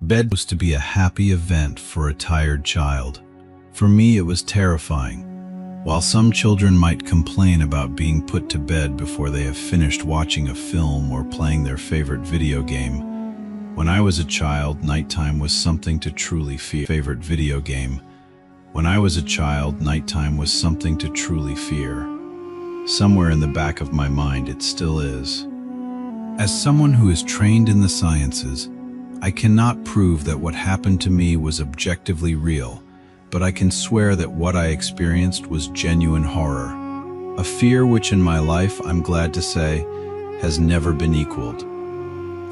Bed was to be a happy event for a tired child. For me, it was terrifying. While some children might complain about being put to bed before they have finished watching a film or playing their favorite video game, when I was a child, nighttime was something to truly fear. When I was a child, nighttime was something to truly fear. Somewhere in the back of my mind, it still is. As someone who is trained in the sciences, I cannot prove that what happened to me was objectively real, but I can swear that what I experienced was genuine horror. A fear which in my life, I'm glad to say, has never been equaled.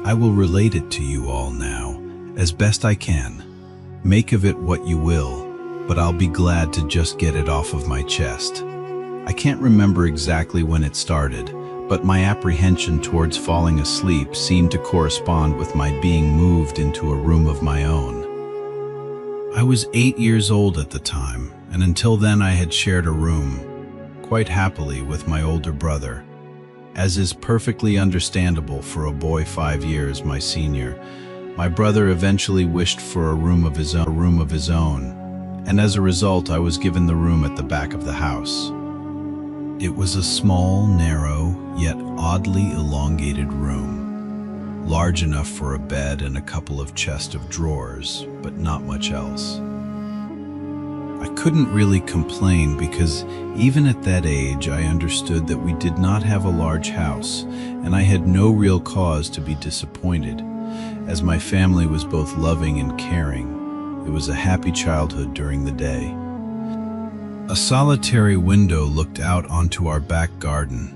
I will relate it to you all now, as best I can. Make of it what you will, but I'll be glad to just get it off of my chest. I can't remember exactly when it started, but my apprehension towards falling asleep seemed to correspond with my being moved into a room of my own. I was 8 years old at the time, and until then I had shared a room, quite happily, with my older brother. As is perfectly understandable for a boy 5 years my senior, my brother eventually wished for a room of his own, and as a result I was given the room at the back of the house. It was a small, narrow, yet oddly elongated room, large enough for a bed and a couple of chests of drawers, but not much else. I couldn't really complain because even at that age I understood that we did not have a large house, and I had no real cause to be disappointed, as my family was both loving and caring. It was a happy childhood during the day. A solitary window looked out onto our back garden.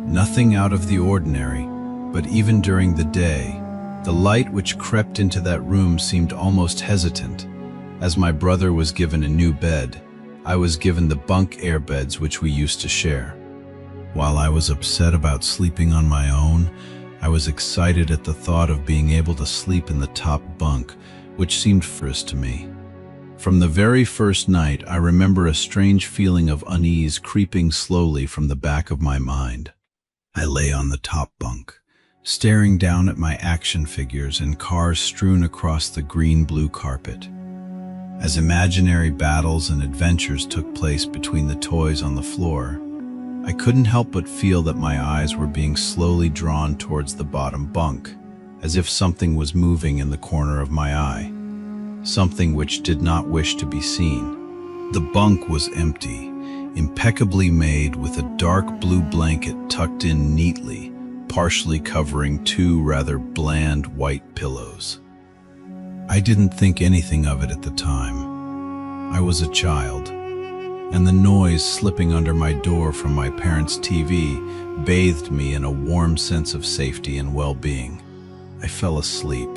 Nothing out of the ordinary, but even during the day, the light which crept into that room seemed almost hesitant. As my brother was given a new bed, I was given the bunk airbeds which we used to share. While I was upset about sleeping on my own, I was excited at the thought of being able to sleep in the top bunk, which seemed first to me. From the very first night, I remember a strange feeling of unease creeping slowly from the back of my mind. I lay on the top bunk, staring down at my action figures and cars strewn across the green-blue carpet. As imaginary battles and adventures took place between the toys on the floor, I couldn't help but feel that my eyes were being slowly drawn towards the bottom bunk, as if something was moving in the corner of my eye. Something which did not wish to be seen. The bunk was empty, impeccably made, with a dark blue blanket tucked in neatly, partially covering two rather bland white pillows. I didn't think anything of it at the time. I was a child, and the noise slipping under my door from my parents' TV bathed me in a warm sense of safety and well-being. I fell asleep.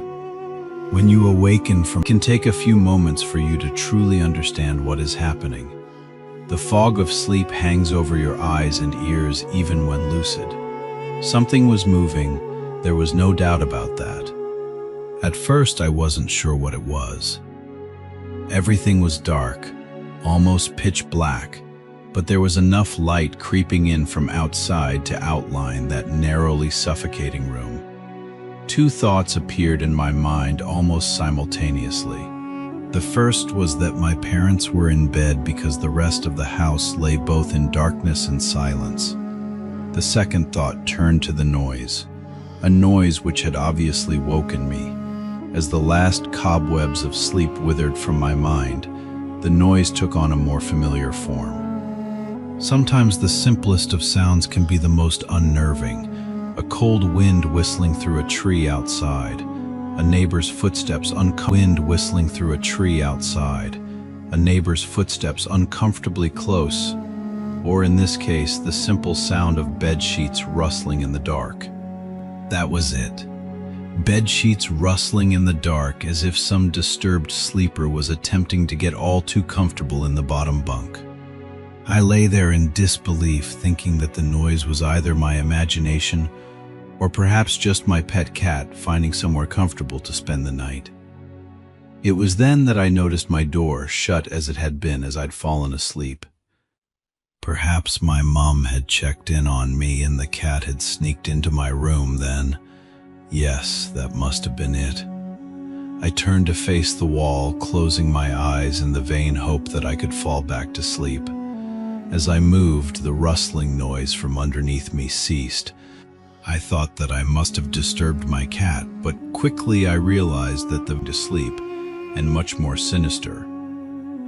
When you awaken it can take a few moments for you to truly understand what is happening. The fog of sleep hangs over your eyes and ears even when lucid. Something was moving, there was no doubt about that. At first I wasn't sure what it was. Everything was dark, almost pitch black, but there was enough light creeping in from outside to outline that narrowly suffocating room. Two thoughts appeared in my mind almost simultaneously. The first was that my parents were in bed because the rest of the house lay both in darkness and silence. The second thought turned to the noise, a noise which had obviously woken me. As the last cobwebs of sleep withered from my mind, the noise took on a more familiar form. Sometimes the simplest of sounds can be the most unnerving. A cold wind whistling through a tree outside, a neighbor's footsteps uncomfortably close, or in this case, the simple sound of bed sheets rustling in the dark. That was it. Bed sheets rustling in the dark, as if some disturbed sleeper was attempting to get all too comfortable in the bottom bunk. I lay there in disbelief, thinking that the noise was either my imagination or perhaps just my pet cat finding somewhere comfortable to spend the night. It was then that I noticed my door shut as it had been as I'd fallen asleep. Perhaps my mom had checked in on me and the cat had sneaked into my room then. Yes, that must have been it. I turned to face the wall, closing my eyes in the vain hope that I could fall back to sleep. As I moved, the rustling noise from underneath me ceased. I thought that I must have disturbed my cat, but quickly I realized that the sleep, and much more sinister.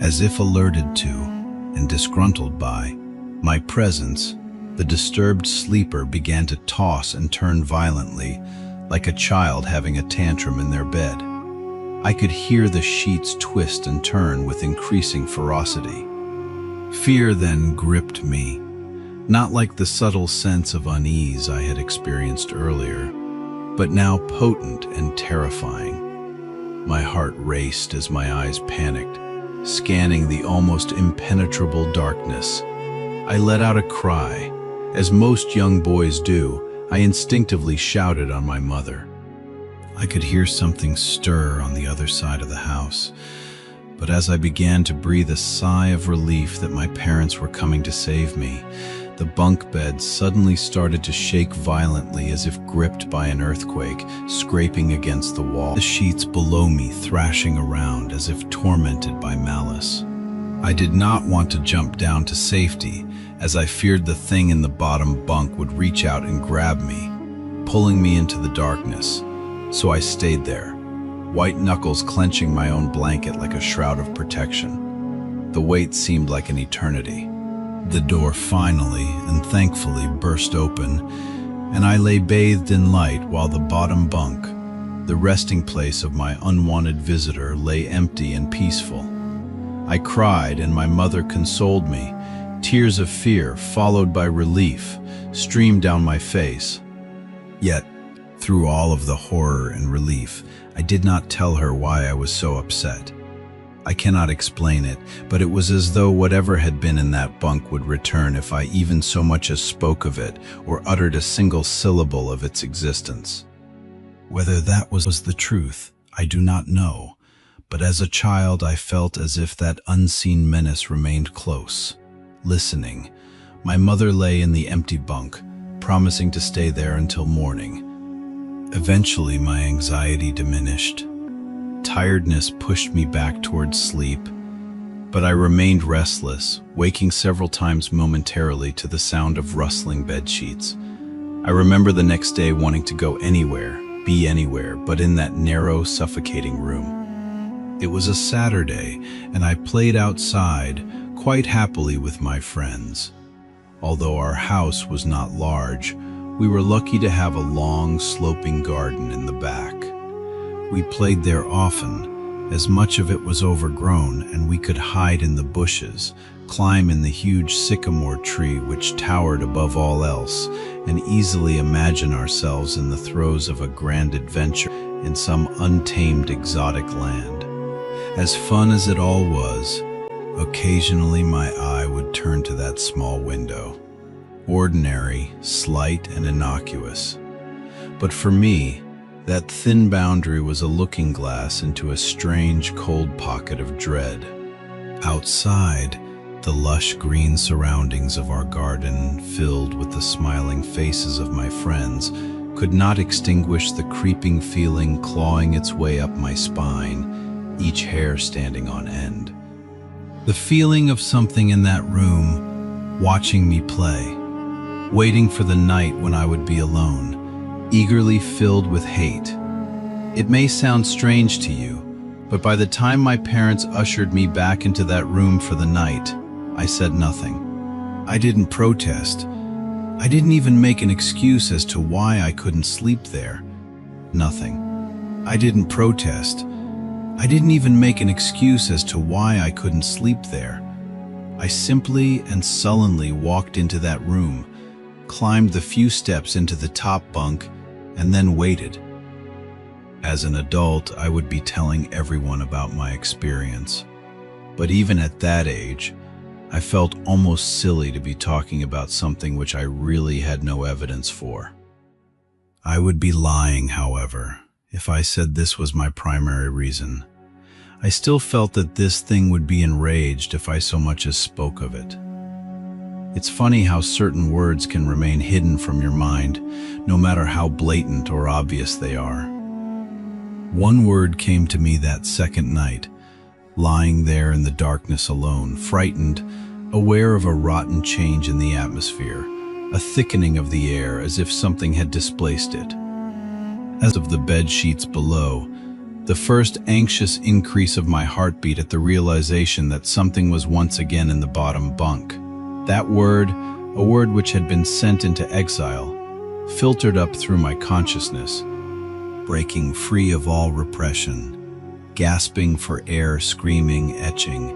As if alerted to, and disgruntled by, my presence, the disturbed sleeper began to toss and turn violently, like a child having a tantrum in their bed. I could hear the sheets twist and turn with increasing ferocity. Fear then gripped me, not like the subtle sense of unease I had experienced earlier, but now potent and terrifying. My heart raced as my eyes panicked, scanning the almost impenetrable darkness. I let out a cry. As most young boys do, I instinctively shouted on my mother. I could hear something stir on the other side of the house, but as I began to breathe a sigh of relief that my parents were coming to save me, the bunk bed suddenly started to shake violently as if gripped by an earthquake, scraping against the wall, the sheets below me thrashing around as if tormented by malice. I did not want to jump down to safety, as I feared the thing in the bottom bunk would reach out and grab me, pulling me into the darkness. So I stayed there, white knuckles clenching my own blanket like a shroud of protection. The wait seemed like an eternity. The door finally and thankfully burst open, and I lay bathed in light while the bottom bunk, the resting place of my unwanted visitor, lay empty and peaceful. I cried and my mother consoled me. Tears of fear, followed by relief, streamed down my face. Yet, through all of the horror and relief, I did not tell her why I was so upset. I cannot explain it, but it was as though whatever had been in that bunk would return if I even so much as spoke of it or uttered a single syllable of its existence. Whether that was the truth, I do not know, but as a child I felt as if that unseen menace remained close, listening. My mother lay in the empty bunk, promising to stay there until morning. Eventually, my anxiety diminished. Tiredness pushed me back towards sleep, but I remained restless, waking several times momentarily to the sound of rustling bedsheets. I remember the next day wanting to go anywhere, be anywhere, but in that narrow, suffocating room. It was a Saturday, and I played outside, quite happily with my friends. Although our house was not large, we were lucky to have a long, sloping garden in the back. We played there often, as much of it was overgrown and we could hide in the bushes, climb in the huge sycamore tree which towered above all else, and easily imagine ourselves in the throes of a grand adventure in some untamed exotic land. As fun as it all was, occasionally my eye would turn to that small window. Ordinary, slight, and innocuous. But for me, that thin boundary was a looking glass into a strange, cold pocket of dread. Outside, the lush green surroundings of our garden, filled with the smiling faces of my friends, could not extinguish the creeping feeling clawing its way up my spine, each hair standing on end. The feeling of something in that room, watching me play, waiting for the night when I would be alone, eagerly filled with hate. It may sound strange to you, but by the time my parents ushered me back into that room for the night, I said nothing. I didn't protest. I didn't even make an excuse as to why I couldn't sleep there. Nothing. I didn't protest. I didn't even make an excuse as to why I couldn't sleep there. I simply and sullenly walked into that room, climbed the few steps into the top bunk, and then waited. As an adult, I would be telling everyone about my experience. But even at that age, I felt almost silly to be talking about something which I really had no evidence for. I would be lying, however, if I said this was my primary reason. I still felt that this thing would be enraged if I so much as spoke of it. It's funny how certain words can remain hidden from your mind, no matter how blatant or obvious they are. One word came to me that second night, lying there in the darkness alone, frightened, aware of a rotten change in the atmosphere, a thickening of the air as if something had displaced it. As of the bed sheets below, the first anxious increase of my heartbeat at the realization that something was once again in the bottom bunk. That word, a word which had been sent into exile, filtered up through my consciousness, breaking free of all repression, gasping for air, screaming, etching,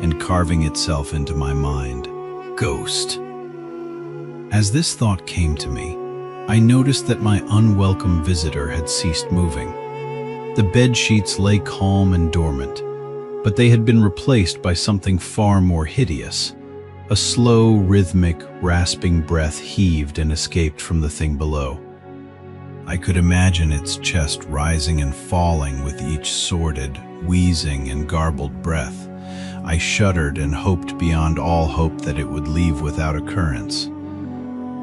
and carving itself into my mind. Ghost. As this thought came to me, I noticed that my unwelcome visitor had ceased moving. The bed sheets lay calm and dormant, but they had been replaced by something far more hideous. A slow, rhythmic, rasping breath heaved and escaped from the thing below. I could imagine its chest rising and falling with each sordid, wheezing, and garbled breath. I shuddered and hoped beyond all hope that it would leave without occurrence.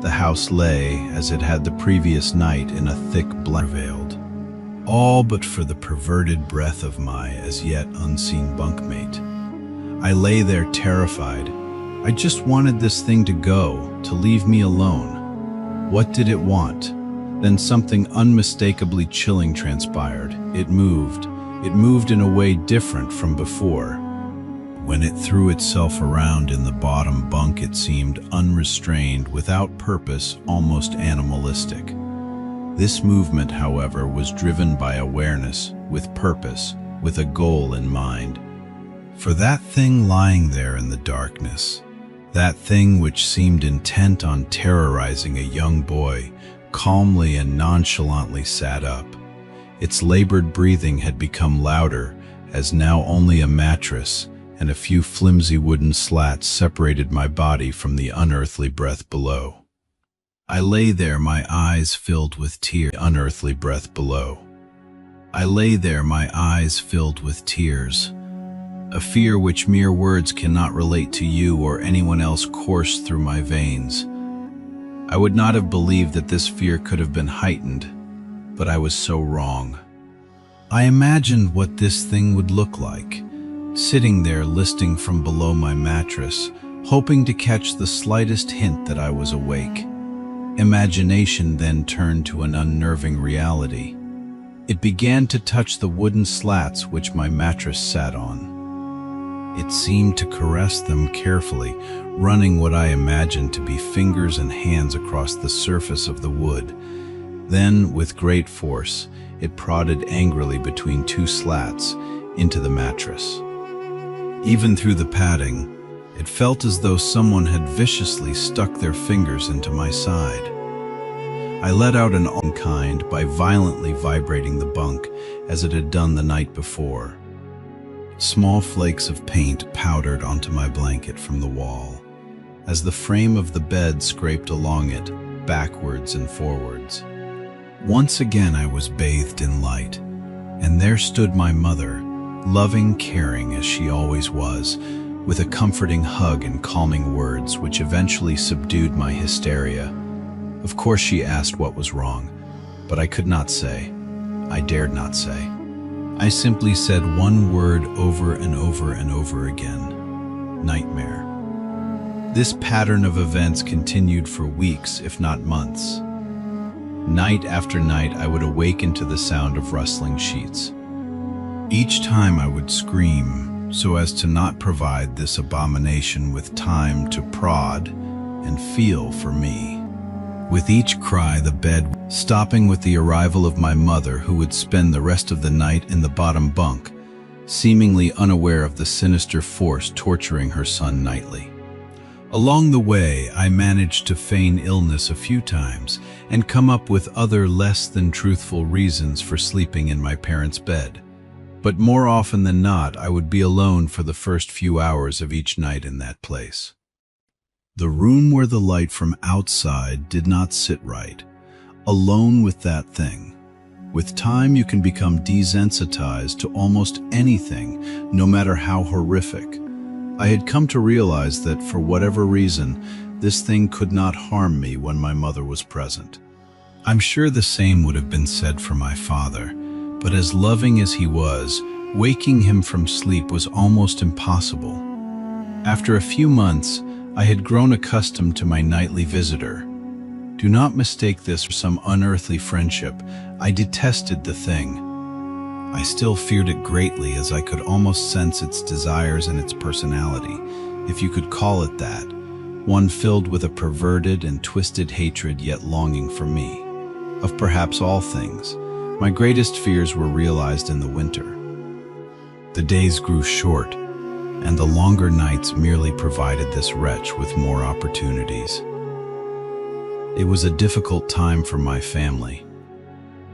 The house lay, as it had the previous night, in a thick blanket veiled, all but for the perverted breath of my as yet unseen bunkmate. I lay there terrified. I just wanted this thing to go, to leave me alone. What did it want? Then something unmistakably chilling transpired. It moved. It moved in a way different from before. When it threw itself around in the bottom bunk, it seemed unrestrained, without purpose, almost animalistic. This movement, however, was driven by awareness, with purpose, with a goal in mind. For that thing lying there in the darkness, that thing which seemed intent on terrorizing a young boy, calmly and nonchalantly sat up. Its labored breathing had become louder, as now only a mattress and a few flimsy wooden slats separated my body from the unearthly breath below. I lay there, my eyes filled with tears. Unearthly breath below. I lay there, my eyes filled with tears. A fear which mere words cannot relate to you or anyone else coursed through my veins. I would not have believed that this fear could have been heightened, but I was so wrong. I imagined what this thing would look like, sitting there listening from below my mattress, hoping to catch the slightest hint that I was awake. Imagination then turned to an unnerving reality. It began to touch the wooden slats which my mattress sat on. It seemed to caress them carefully, running what I imagined to be fingers and hands across the surface of the wood. Then, with great force, it prodded angrily between two slats into the mattress. Even through the padding, it felt as though someone had viciously stuck their fingers into my side. I let out an kind by violently vibrating the bunk as it had done the night before. Small flakes of paint powdered onto my blanket from the wall, as the frame of the bed scraped along it, backwards and forwards. Once again I was bathed in light, and there stood my mother, loving, caring as she always was, with a comforting hug and calming words which eventually subdued my hysteria. Of course she asked what was wrong, but I could not say. I dared not say. I simply said one word over and over and over again: nightmare. This pattern of events continued for weeks, if not months. Night after night I would awaken to the sound of rustling sheets. Each time I would scream so as to not provide this abomination with time to prod and feel for me. With each cry, the bed stopping with the arrival of my mother, who would spend the rest of the night in the bottom bunk, seemingly unaware of the sinister force torturing her son nightly. Along the way, I managed to feign illness a few times and come up with other less than truthful reasons for sleeping in my parents' bed. But more often than not, I would be alone for the first few hours of each night in that place. The room where the light from outside did not sit right, alone with that thing. With time, you can become desensitized to almost anything, no matter how horrific. I had come to realize that for whatever reason, this thing could not harm me when my mother was present. I'm sure the same would have been said for my father, But as loving as he was, waking him from sleep was almost impossible. After a few months, I had grown accustomed to my nightly visitor. Do not mistake this for some unearthly friendship. I detested the thing. I still feared it greatly, as I could almost sense its desires and its personality, if you could call it that, one filled with a perverted and twisted hatred yet longing for me. Of perhaps all things, my greatest fears were realized in the winter. The days grew short, and the longer nights merely provided this wretch with more opportunities. It was a difficult time for my family.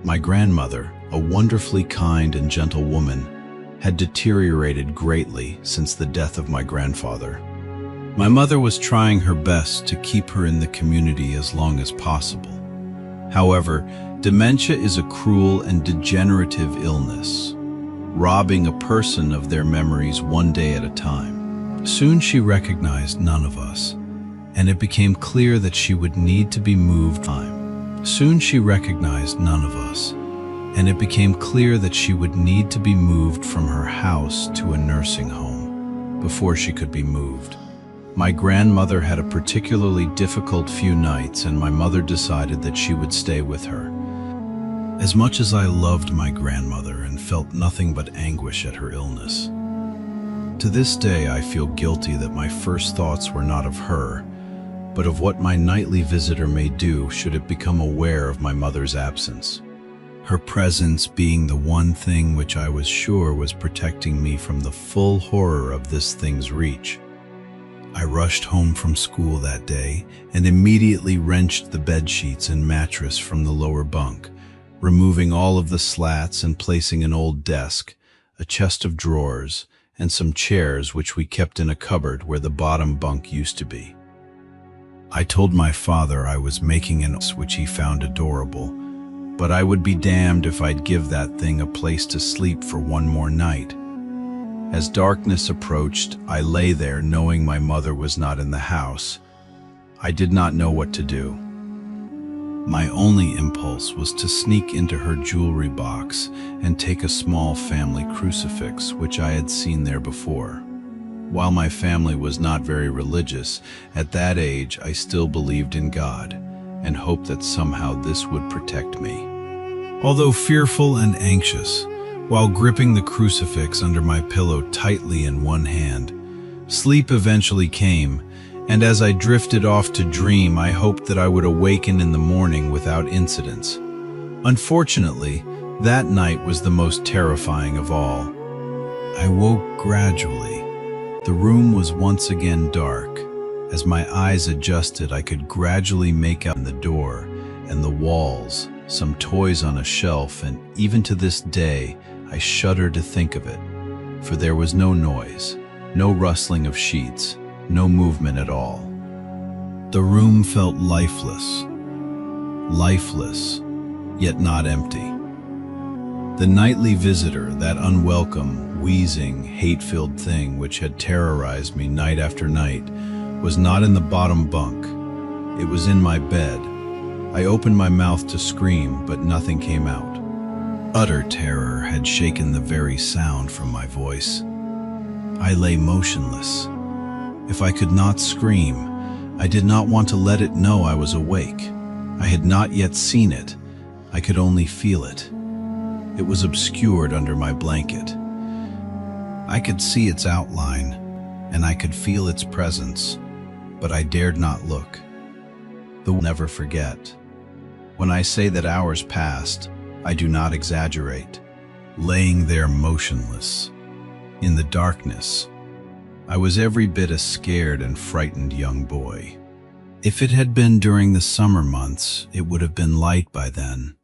My grandmother, a wonderfully kind and gentle woman, had deteriorated greatly since the death of my grandfather. My mother was trying her best to keep her in the community as long as possible. However, dementia is a cruel and degenerative illness, robbing a person of their memories one day at a time. Soon she recognized none of us, and it became clear that she would need to be moved. Soon she recognized none of us, and it became clear that she would need to be moved from her house to a nursing home before she could be moved. My grandmother had a particularly difficult few nights, and my mother decided that she would stay with her. As much as I loved my grandmother and felt nothing but anguish at her illness, to this day I feel guilty that my first thoughts were not of her, but of what my nightly visitor may do should it become aware of my mother's absence. Her presence being the one thing which I was sure was protecting me from the full horror of this thing's reach. I rushed home from school that day and immediately wrenched the bedsheets and mattress from the lower bunk, removing all of the slats and placing an old desk, a chest of drawers, and some chairs which we kept in a cupboard where the bottom bunk used to be. I told my father I was making an which he found adorable, but I would be damned if I'd give that thing a place to sleep for one more night. As darkness approached, I lay there knowing my mother was not in the house. I did not know what to do. My only impulse was to sneak into her jewelry box and take a small family crucifix which I had seen there before. While my family was not very religious, at that age I still believed in God and hoped that somehow this would protect me. Although fearful and anxious, while gripping the crucifix under my pillow tightly in one hand, sleep eventually came, and as I drifted off to dream, I hoped that I would awaken in the morning without incidents. Unfortunately, that night was the most terrifying of all. I woke gradually. The room was once again dark. As my eyes adjusted, I could gradually make out the door and the walls, some toys on a shelf, and even to this day, I shudder to think of it, for there was no noise, no rustling of sheets, no movement at all. The room felt lifeless, yet not empty. The nightly visitor, that unwelcome, wheezing, hate-filled thing which had terrorized me night after night, was not in the bottom bunk. It was in my bed. I opened my mouth to scream, but nothing came out. Utter terror had shaken the very sound from my voice. I lay motionless. If I could not scream, I did not want to let it know I was awake. I had not yet seen it. I could only feel it. It was obscured under my blanket. I could see its outline, and I could feel its presence, but I dared not look. Will never forget. When I say that hours passed, I do not exaggerate. Laying there motionless, in the darkness, I was every bit a scared and frightened young boy. If it had been during the summer months, it would have been light by then.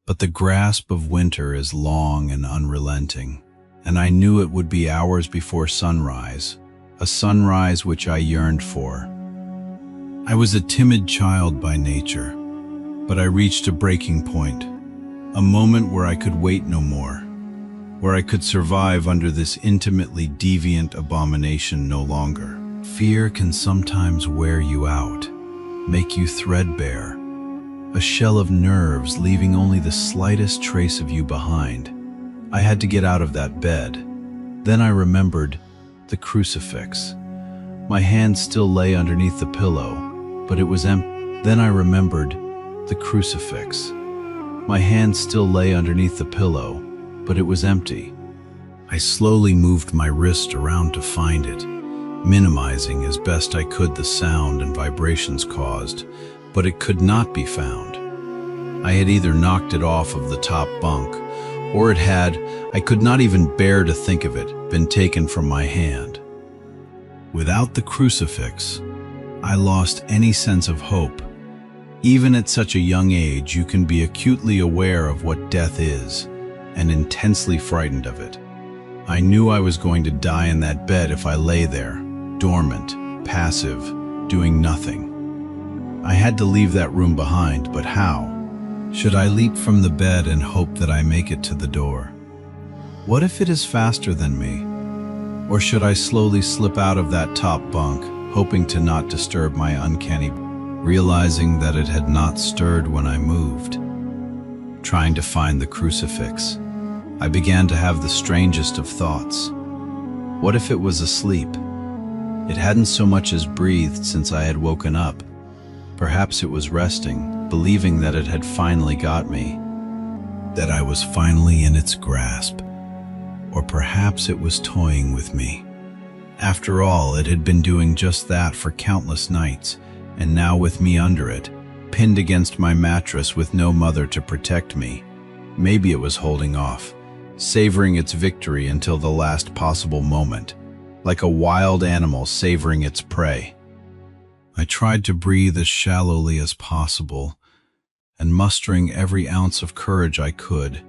But the grasp of winter is long and unrelenting, and I knew it would be hours before sunrise, a sunrise which I yearned for. I was a timid child by nature, but I reached a breaking point, a moment where I could wait no more, where I could survive under this intimately deviant abomination no longer. Fear can sometimes wear you out, make you threadbare, a shell of nerves leaving only the slightest trace of you behind. I had to get out of that bed. Then I remembered the crucifix. My hand still lay underneath the pillow, but it was empty. Then I remembered the crucifix. My hand still lay underneath the pillow, but it was empty. I slowly moved my wrist around to find it, minimizing as best I could the sound and vibrations caused, but it could not be found. I had either knocked it off of the top bunk, or it had, I could not even bear to think of it, been taken from my hand. Without the crucifix, I lost any sense of hope. Even at such a young age, you can be acutely aware of what death is, and intensely frightened of it. I knew I was going to die in that bed if I lay there, dormant, passive, doing nothing. I had to leave that room behind, but how? Should I leap from the bed and hope that I make it to the door? What if it is faster than me? Or should I slowly slip out of that top bunk, hoping to not disturb my uncanny, realizing that it had not stirred when I moved? Trying to find the crucifix, I began to have the strangest of thoughts. What if it was asleep? It hadn't so much as breathed since I had woken up. Perhaps it was resting, believing that it had finally got me, that I was finally in its grasp. Or perhaps it was toying with me. After all, it had been doing just that for countless nights, and now with me under it, pinned against my mattress with no mother to protect me, maybe it was holding off, savoring its victory until the last possible moment, like a wild animal savoring its prey. I tried to breathe as shallowly as possible, and mustering every ounce of courage I could,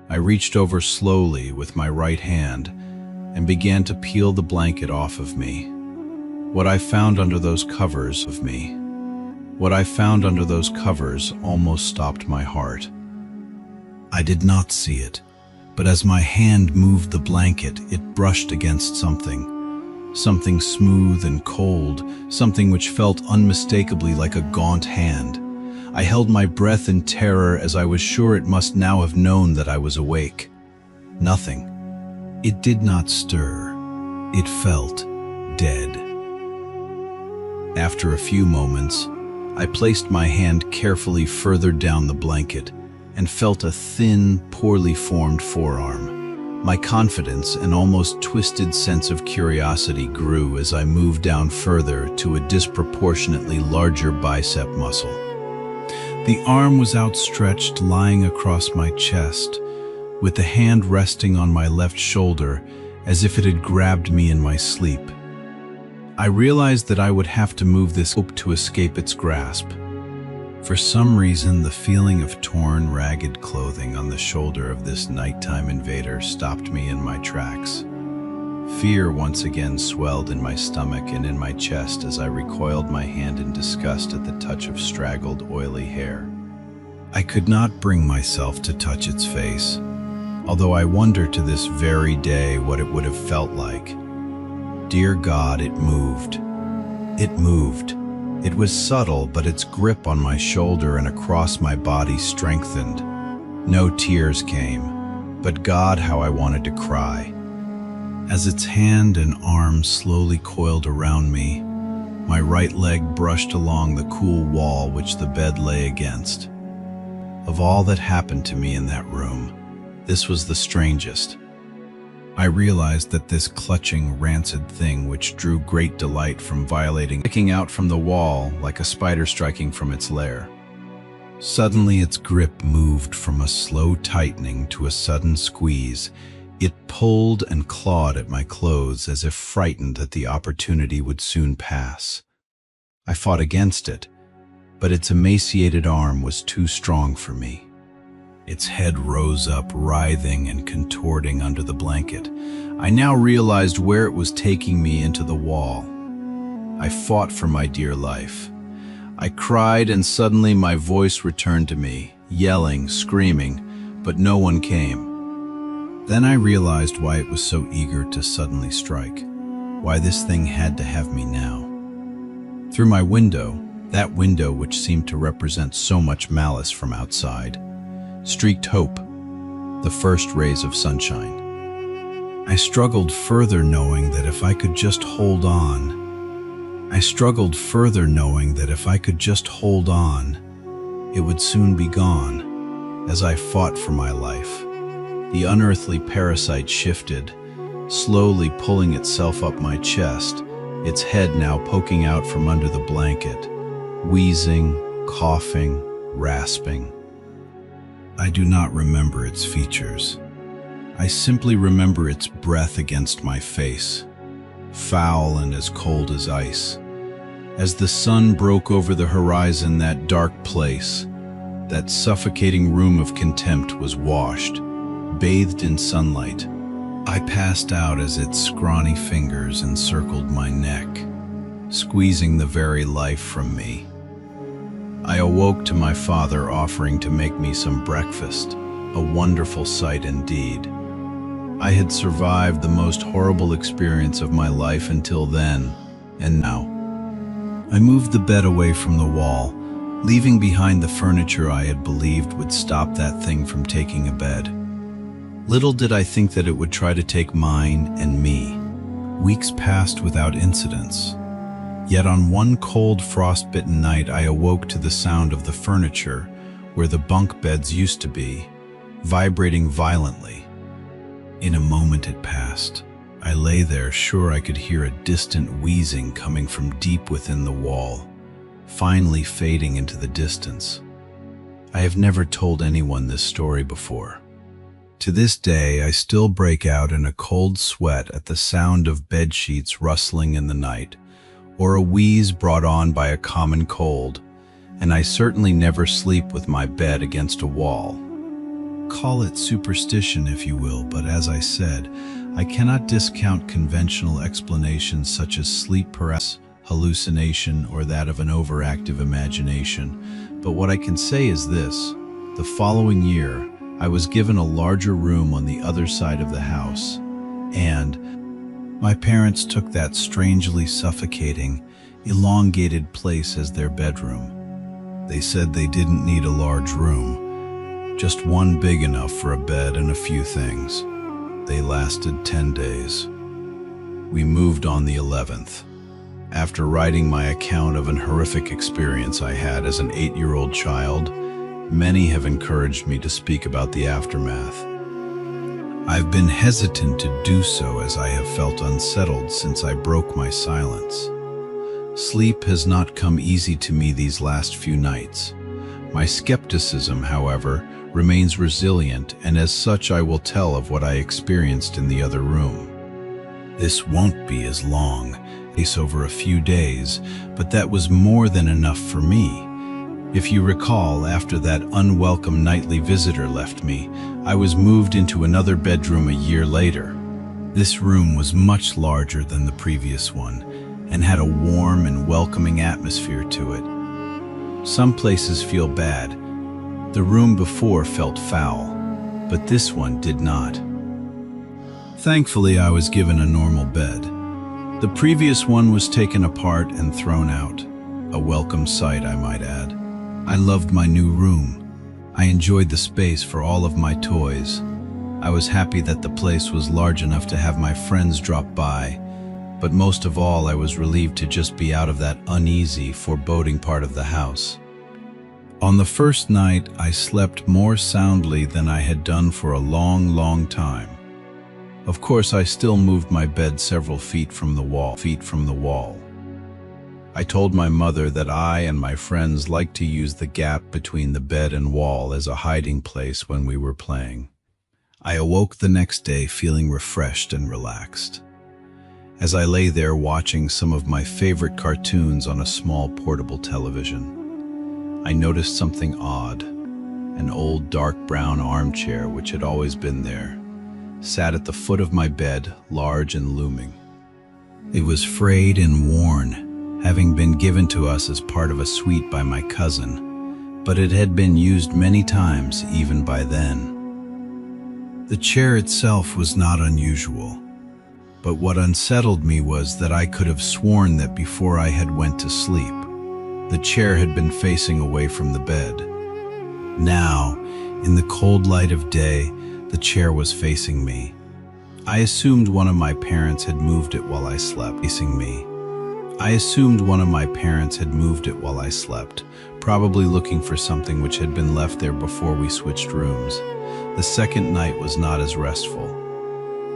I reached over slowly with my right hand and began to peel the blanket off of me. What I found under those covers almost stopped my heart. I did not see it, but as my hand moved the blanket, it brushed against something smooth and cold, something which felt unmistakably like a gaunt hand. I held my breath in terror as I was sure it must now have known that I was awake. Nothing. It did not stir. It felt dead. After a few moments, I placed my hand carefully further down the blanket and felt a thin, poorly formed forearm. My confidence and almost twisted sense of curiosity grew as I moved down further to a disproportionately larger bicep muscle. The arm was outstretched, lying across my chest, with the hand resting on my left shoulder as if it had grabbed me in my sleep. I realized that I would have to move this hope to escape its grasp. For some reason, the feeling of torn, ragged clothing on the shoulder of this nighttime invader stopped me in my tracks. Fear once again swelled in my stomach and in my chest as I recoiled my hand in disgust at the touch of straggled, oily hair. I could not bring myself to touch its face, although I wonder to this very day what it would have felt like. Dear God, it moved. It moved. It was subtle, but its grip on my shoulder and across my body strengthened. No tears came, but God, how I wanted to cry. As its hand and arm slowly coiled around me, my right leg brushed along the cool wall which the bed lay against. Of all that happened to me in that room, this was the strangest. I realized that this clutching, rancid thing which drew great delight from violating, sticking out from the wall like a spider striking from its lair. Suddenly its grip moved from a slow tightening to a sudden squeeze. It pulled and clawed at my clothes as if frightened that the opportunity would soon pass. I fought against it, but its emaciated arm was too strong for me. Its head rose up, writhing and contorting under the blanket. I now realized where it was taking me, into the wall. I fought for my dear life. I cried, and suddenly my voice returned to me, yelling, screaming, but no one came. Then I realized why it was so eager to suddenly strike, why this thing had to have me now. Through my window, that window which seemed to represent so much malice from outside, streaked hope. the first rays of sunshine. I struggled further knowing that if I could just hold on, it would soon be gone. As I fought for my life, the unearthly parasite shifted, slowly pulling itself up my chest, its head now poking out from under the blanket, wheezing, coughing, rasping. I do not remember its features. I simply remember its breath against my face, foul and as cold as ice. As the sun broke over the horizon, that dark place, that suffocating room of contempt was washed, bathed in sunlight. I passed out as its scrawny fingers encircled my neck, squeezing the very life from me. I awoke to my father offering to make me some breakfast, a wonderful sight indeed. I had survived the most horrible experience of my life until then, and now. I moved the bed away from the wall, leaving behind the furniture I had believed would stop that thing from taking a bed. Little did I think that it would try to take mine and me. Weeks passed without incidents. Yet on one cold, frost-bitten night, I awoke to the sound of the furniture, where the bunk beds used to be, vibrating violently. In a moment it passed. I lay there, sure I could hear a distant wheezing coming from deep within the wall, finally fading into the distance. I have never told anyone this story before. To this day, I still break out in a cold sweat at the sound of bed sheets rustling in the night, or a wheeze brought on by a common cold, and I certainly never sleep with my bed against a wall. Call it superstition if you will, but as I said, I cannot discount conventional explanations such as sleep paralysis, hallucination, or that of an overactive imagination. But what I can say is this: the following year, I was given a larger room on the other side of the house, and my parents took that strangely suffocating, elongated place as their bedroom. They said they didn't need a large room, just one big enough for a bed and a few things. They lasted 10 days. We moved on the 11th. After writing my account of an horrific experience I had as an 8-year-old child, many have encouraged me to speak about the aftermath. I've been hesitant to do so as I have felt unsettled since I broke my silence. Sleep has not come easy to me these last few nights. My skepticism, however, remains resilient, and as such I will tell of what I experienced in the other room. This won't be as long, it's over a few days, but that was more than enough for me. If you recall, after that unwelcome nightly visitor left me, I was moved into another bedroom a year later. This room was much larger than the previous one, and had a warm and welcoming atmosphere to it. Some places feel bad. The room before felt foul, but this one did not. Thankfully, I was given a normal bed. The previous one was taken apart and thrown out. A welcome sight, I might add. I loved my new room. I enjoyed the space for all of my toys. I was happy that the place was large enough to have my friends drop by, but most of all I was relieved to just be out of that uneasy, foreboding part of the house. On the first night, I slept more soundly than I had done for a long, long time. Of course, I still moved my bed several feet from the wall. I told my mother that I and my friends liked to use the gap between the bed and wall as a hiding place when we were playing. I awoke the next day feeling refreshed and relaxed. As I lay there watching some of my favorite cartoons on a small portable television, I noticed something odd. An old dark brown armchair, which had always been there, sat at the foot of my bed, large and looming. It was frayed and worn, having been given to us as part of a suite by my cousin, but it had been used many times even by then. The chair itself was not unusual, but what unsettled me was that I could have sworn that before I had went to sleep, the chair had been facing away from the bed. Now, in the cold light of day, The chair was facing me. I assumed one of my parents had moved it while I slept. Probably looking for something which had been left there before we switched rooms. The second night was not as restful.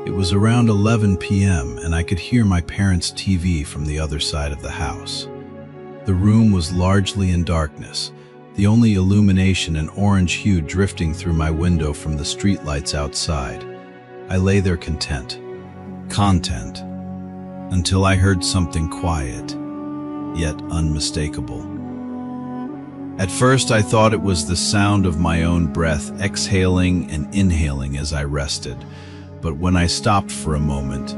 It was around 11 p.m. and I could hear my parents' TV from the other side of the house. The room was largely in darkness, the only illumination an orange hue drifting through my window from the streetlights outside. I lay there content, until I heard something quiet, yet unmistakable. At first I thought it was the sound of my own breath exhaling and inhaling as I rested, but when I stopped for a moment,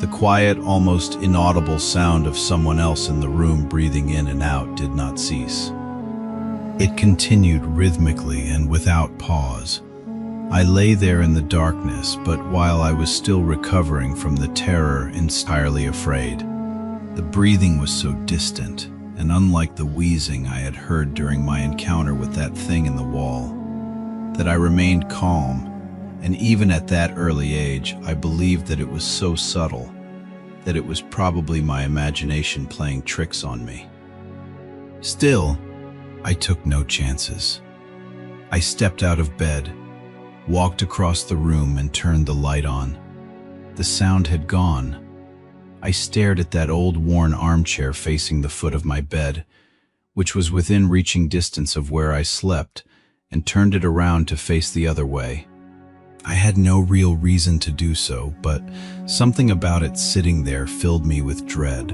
the quiet, almost inaudible sound of someone else in the room breathing in and out did not cease. It continued rhythmically and without pause. I lay there in the darkness, but while I was still recovering from the terror, entirely afraid. The breathing was so distant, and unlike the wheezing I had heard during my encounter with that thing in the wall, that I remained calm, and even at that early age, I believed that it was so subtle that it was probably my imagination playing tricks on me. Still, I took no chances. I stepped out of bed, walked across the room and turned the light on. The sound had gone. I stared at that old worn armchair facing the foot of my bed, which was within reaching distance of where I slept, and turned it around to face the other way. I had no real reason to do so, but something about it sitting there filled me with dread.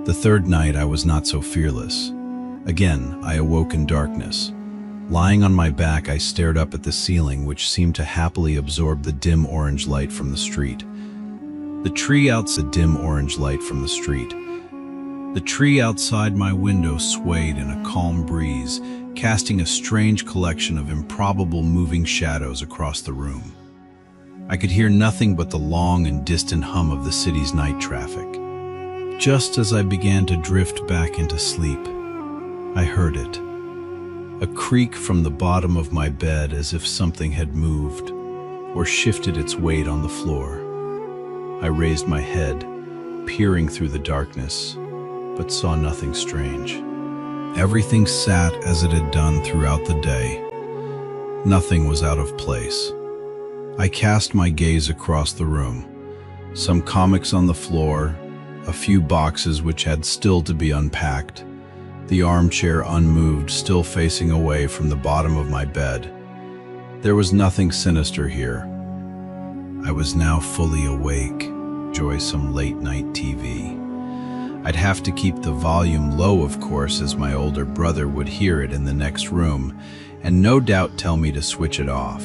The third night I was not so fearless. Again, I awoke in darkness. Lying on my back, I stared up at the ceiling, which seemed to happily absorb the dim orange light from the street. The tree outside my window swayed in a calm breeze, casting a strange collection of improbable moving shadows across the room. I could hear nothing but the long and distant hum of the city's night traffic. Just as I began to drift back into sleep, I heard it. A creak from the bottom of my bed, as if something had moved or shifted its weight on the floor. I raised my head, peering through the darkness, but saw nothing strange. Everything sat as it had done throughout the day. Nothing was out of place. I cast my gaze across the room. Some comics on the floor, a few boxes which had still to be unpacked, the armchair unmoved, still facing away from the bottom of my bed. There was nothing sinister here. I was now fully awake, enjoy some late-night TV. I'd have to keep the volume low, of course, as my older brother would hear it in the next room, and no doubt tell me to switch it off.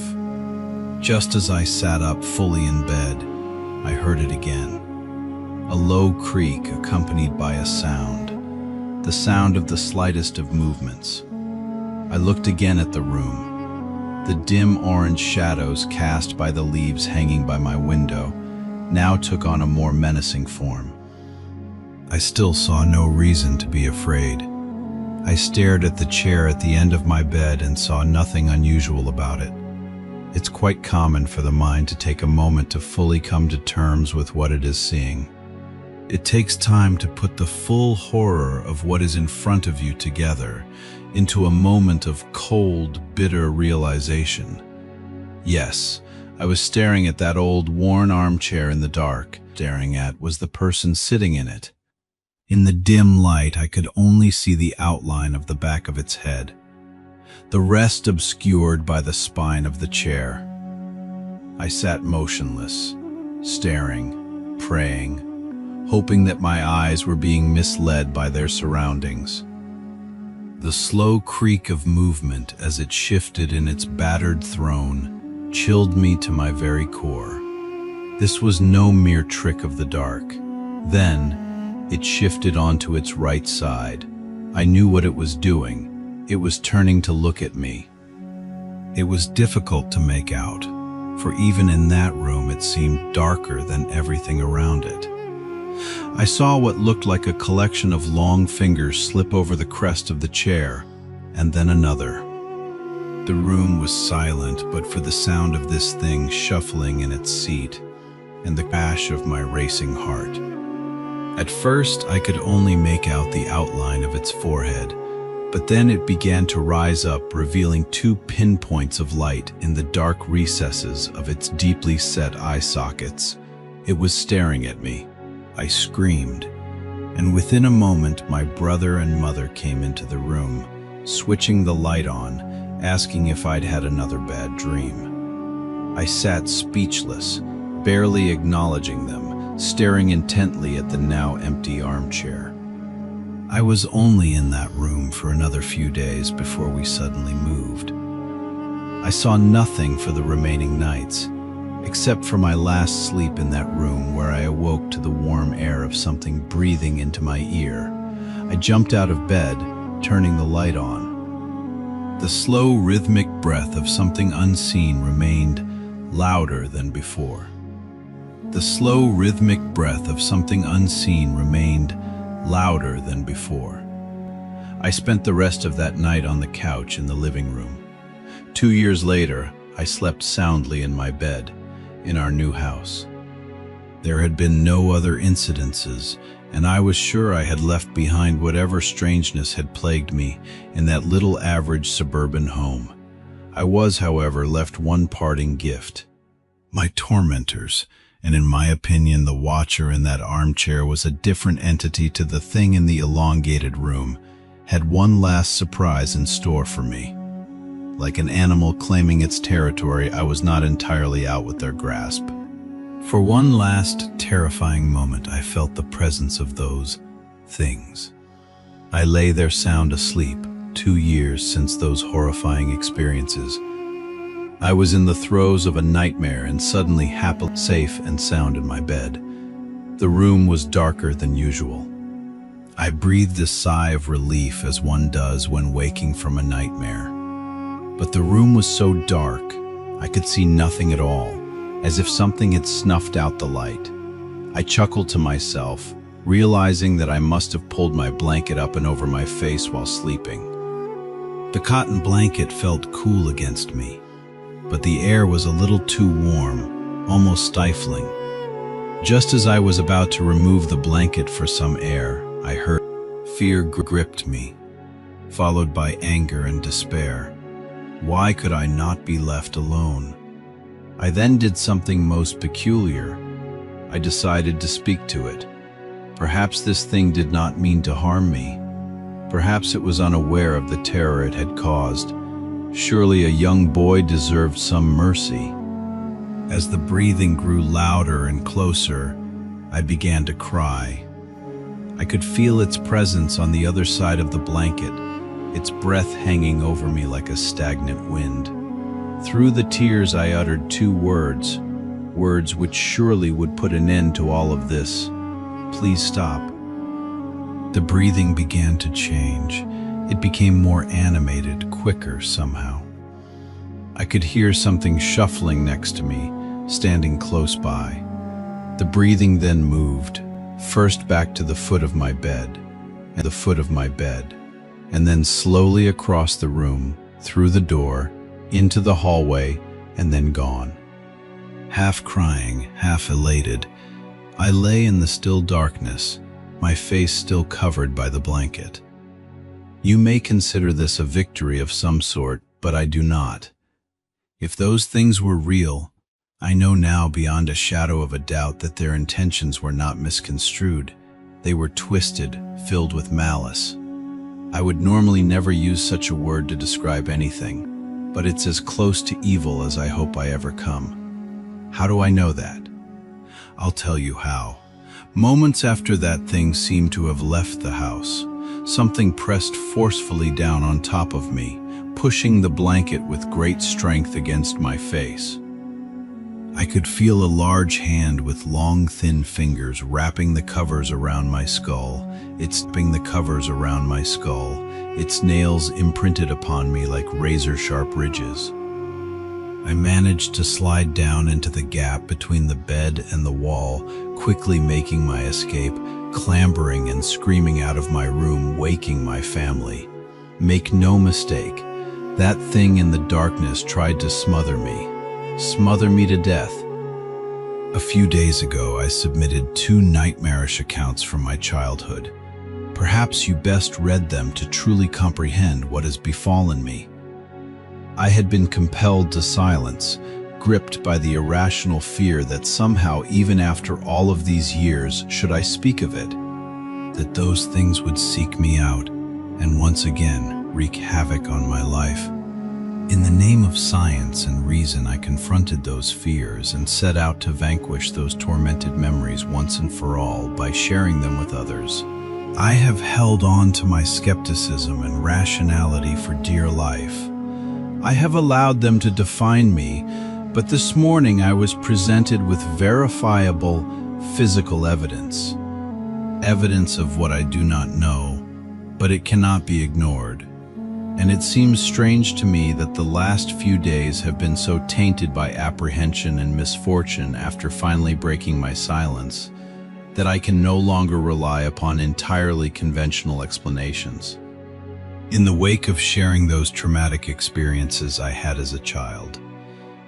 Just as I sat up fully in bed, I heard it again. A low creak accompanied by a sound, the sound of the slightest of movements. I looked again at the room. The dim orange shadows cast by the leaves hanging by my window now took on a more menacing form. I still saw no reason to be afraid. I stared at the chair at the end of my bed and saw nothing unusual about it. It's quite common for the mind to take a moment to fully come to terms with what it is seeing. It takes time to put the full horror of what is in front of you together into a moment of cold, bitter realization. Yes, I was staring at that old, worn armchair in the dark. Staring at was the person sitting in it. In the dim light, I could only see the outline of the back of its head, the rest obscured by the spine of the chair. I sat motionless, staring, praying, hoping that my eyes were being misled by their surroundings. The slow creak of movement as it shifted in its battered throne chilled me to my very core. This was no mere trick of the dark. Then, it shifted onto its right side. I knew what it was doing. It was turning to look at me. It was difficult to make out, for even in that room it seemed darker than everything around it. I saw what looked like a collection of long fingers slip over the crest of the chair, and then another. The room was silent, but for the sound of this thing shuffling in its seat and the crash of my racing heart. At first, I could only make out the outline of its forehead, but then it began to rise up, revealing 2 pinpoints of light in the dark recesses of its deeply set eye sockets. It was staring at me. I screamed, and within a moment my brother and mother came into the room, switching the light on, asking if I'd had another bad dream. I sat speechless, barely acknowledging them, staring intently at the now empty armchair. I was only in that room for another few days before we suddenly moved. I saw nothing for the remaining nights, except for my last sleep in that room where I awoke to the warm air of something breathing into my ear. I jumped out of bed, turning the light on. The slow, rhythmic breath of something unseen remained louder than before. The slow, rhythmic breath of something unseen remained louder than before. I spent the rest of that night on the couch in the living room. 2 years later, I slept soundly in my bed in our new house. There had been no other incidences, and I was sure I had left behind whatever strangeness had plagued me in that little average suburban home. I was, however, left one parting gift. My tormentors, and in my opinion the watcher in that armchair was a different entity to the thing in the elongated room, had one last surprise in store for me. Like an animal claiming its territory, I was not entirely out with their grasp. For one last terrifying moment, I felt the presence of those things. I lay there sound asleep, 2 years since those horrifying experiences. I was in the throes of a nightmare and suddenly happily safe and sound in my bed. The room was darker than usual. I breathed a sigh of relief as one does when waking from a nightmare. But the room was so dark, I could see nothing at all, as if something had snuffed out the light. I chuckled to myself, realizing that I must have pulled my blanket up and over my face while sleeping. The cotton blanket felt cool against me, but the air was a little too warm, almost stifling. Just as I was about to remove the blanket for some air, I heard fear gripped me, followed by anger and despair. Why could I not be left alone? I then did something most peculiar. I decided to speak to it. Perhaps this thing did not mean to harm me. Perhaps it was unaware of the terror it had caused. Surely a young boy deserved some mercy. As the breathing grew louder and closer, I began to cry. I could feel its presence on the other side of the blanket, its breath hanging over me like a stagnant wind. Through the tears I uttered 2 words, words which surely would put an end to all of this. Please stop. The breathing began to change. It became more animated, quicker somehow. I could hear something shuffling next to me, standing close by. The breathing then moved, first back to the foot of my bed, and then slowly across the room, through the door, into the hallway, and then gone. Half crying, half elated, I lay in the still darkness, my face still covered by the blanket. You may consider this a victory of some sort, but I do not. If those things were real, I know now beyond a shadow of a doubt that their intentions were not misconstrued. They were twisted, filled with malice. I would normally never use such a word to describe anything, but it's as close to evil as I hope I ever come. How do I know that? I'll tell you how. Moments after that thing seemed to have left the house, something pressed forcefully down on top of me, pushing the blanket with great strength against my face. I could feel a large hand with long, thin fingers wrapping the covers around my skull, its nails imprinted upon me like razor-sharp ridges. I managed to slide down into the gap between the bed and the wall, quickly making my escape, clambering and screaming out of my room, waking my family. Make no mistake, That thing in the darkness tried to smother me to death. A few days ago, I submitted 2 nightmarish accounts from my childhood. Perhaps you best read them to truly comprehend what has befallen me. I had been compelled to silence, gripped by the irrational fear that somehow, even after all of these years, should I speak of it, that those things would seek me out and once again wreak havoc on my life. In the name of science and reason, I confronted those fears and set out to vanquish those tormented memories once and for all by sharing them with others. I have held on to my skepticism and rationality for dear life. I have allowed them to define me, but this morning I was presented with verifiable physical evidence. Evidence of what I do not know, but it cannot be ignored. And it seems strange to me that the last few days have been so tainted by apprehension and misfortune after finally breaking my silence, that I can no longer rely upon entirely conventional explanations. In the wake of sharing those traumatic experiences I had as a child,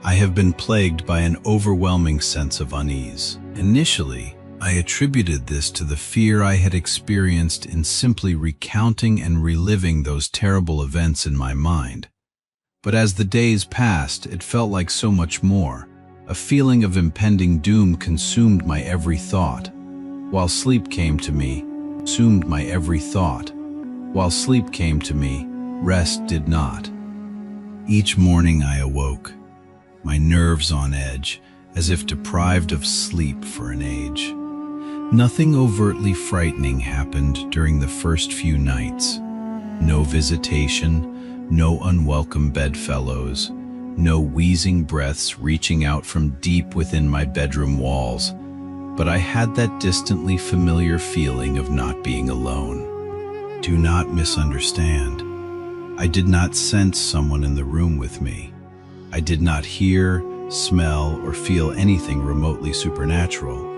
I have been plagued by an overwhelming sense of unease. Initially, I attributed this to the fear I had experienced in simply recounting and reliving those terrible events in my mind. But as the days passed, it felt like so much more. A feeling of impending doom consumed my every thought. While sleep came to me, rest did not. Each morning I awoke, my nerves on edge, as if deprived of sleep for an age. Nothing overtly frightening happened during the first few nights. No visitation, no unwelcome bedfellows, no wheezing breaths reaching out from deep within my bedroom walls. But I had that distantly familiar feeling of not being alone. Do not misunderstand. I did not sense someone in the room with me. I did not hear, smell, or feel anything remotely supernatural.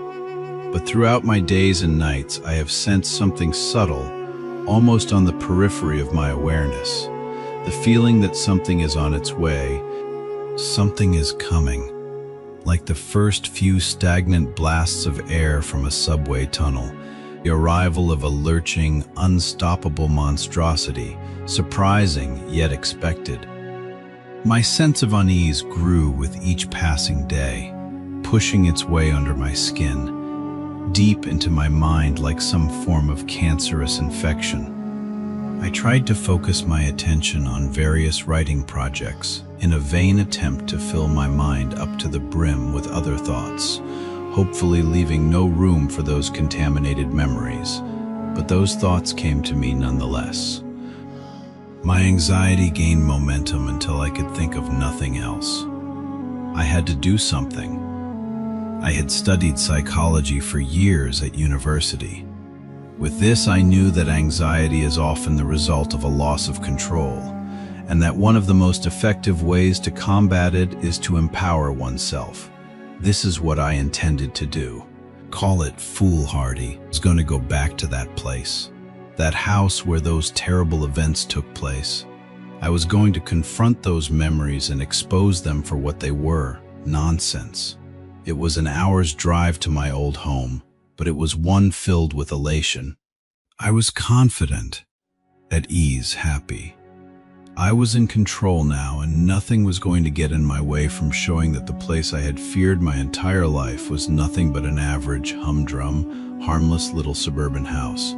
But throughout my days and nights, I have sensed something subtle, almost on the periphery of my awareness. The feeling that something is on its way, something is coming. Like the first few stagnant blasts of air from a subway tunnel, the arrival of a lurching, unstoppable monstrosity, surprising yet expected. My sense of unease grew with each passing day, pushing its way under my skin, deep into my mind like some form of cancerous infection. I tried to focus my attention on various writing projects in a vain attempt to fill my mind up to the brim with other thoughts, hopefully leaving no room for those contaminated memories. But those thoughts came to me nonetheless. My anxiety gained momentum until I could think of nothing else. I had to do something. I had studied psychology for years at university. With this, I knew that anxiety is often the result of a loss of control, and that one of the most effective ways to combat it is to empower oneself. This is what I intended to do. Call it foolhardy. I was going to go back to that place, that house where those terrible events took place. I was going to confront those memories and expose them for what they were, nonsense. It was an hour's drive to my old home, but it was one filled with elation. I was confident, at ease, happy. I was in control now, and nothing was going to get in my way from showing that the place I had feared my entire life was nothing but an average, humdrum, harmless little suburban house.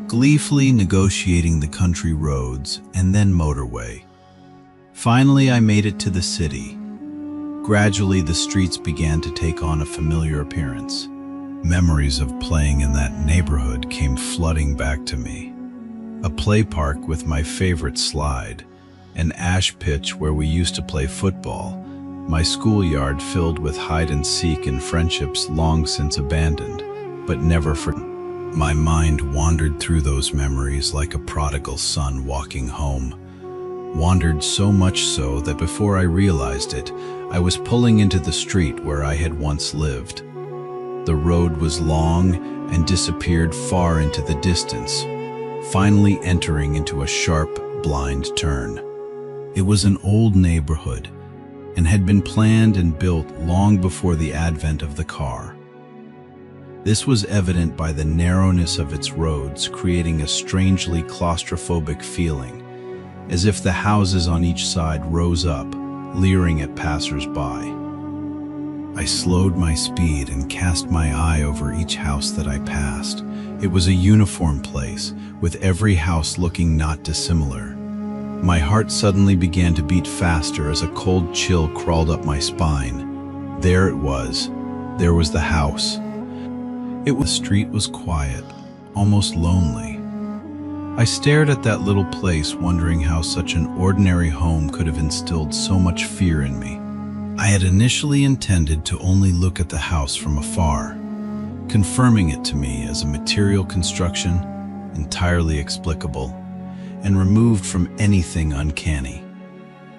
Gleefully negotiating the country roads and then motorway. Finally, I made it to the city. Gradually, the streets began to take on a familiar appearance. Memories of playing in that neighborhood came flooding back to me. A play park with my favorite slide, an ash pitch where we used to play football, my schoolyard filled with hide and seek and friendships long since abandoned, but never forgotten. My mind wandered through those memories like a prodigal son walking home. Wandered so much so that before I realized it, I was pulling into the street where I had once lived. The road was long and disappeared far into the distance, finally entering into a sharp, blind turn. It was an old neighborhood and had been planned and built long before the advent of the car. This was evident by the narrowness of its roads, creating a strangely claustrophobic feeling, as if the houses on each side rose up, leering at passers-by. I slowed my speed and cast my eye over each house that I passed. It was a uniform place, with every house looking not dissimilar. My heart suddenly began to beat faster as a cold chill crawled up my spine. There it was. There was the house. The street was quiet, almost lonely. I stared at that little place, wondering how such an ordinary home could have instilled so much fear in me. I had initially intended to only look at the house from afar, confirming it to me as a material construction, entirely explicable, and removed from anything uncanny.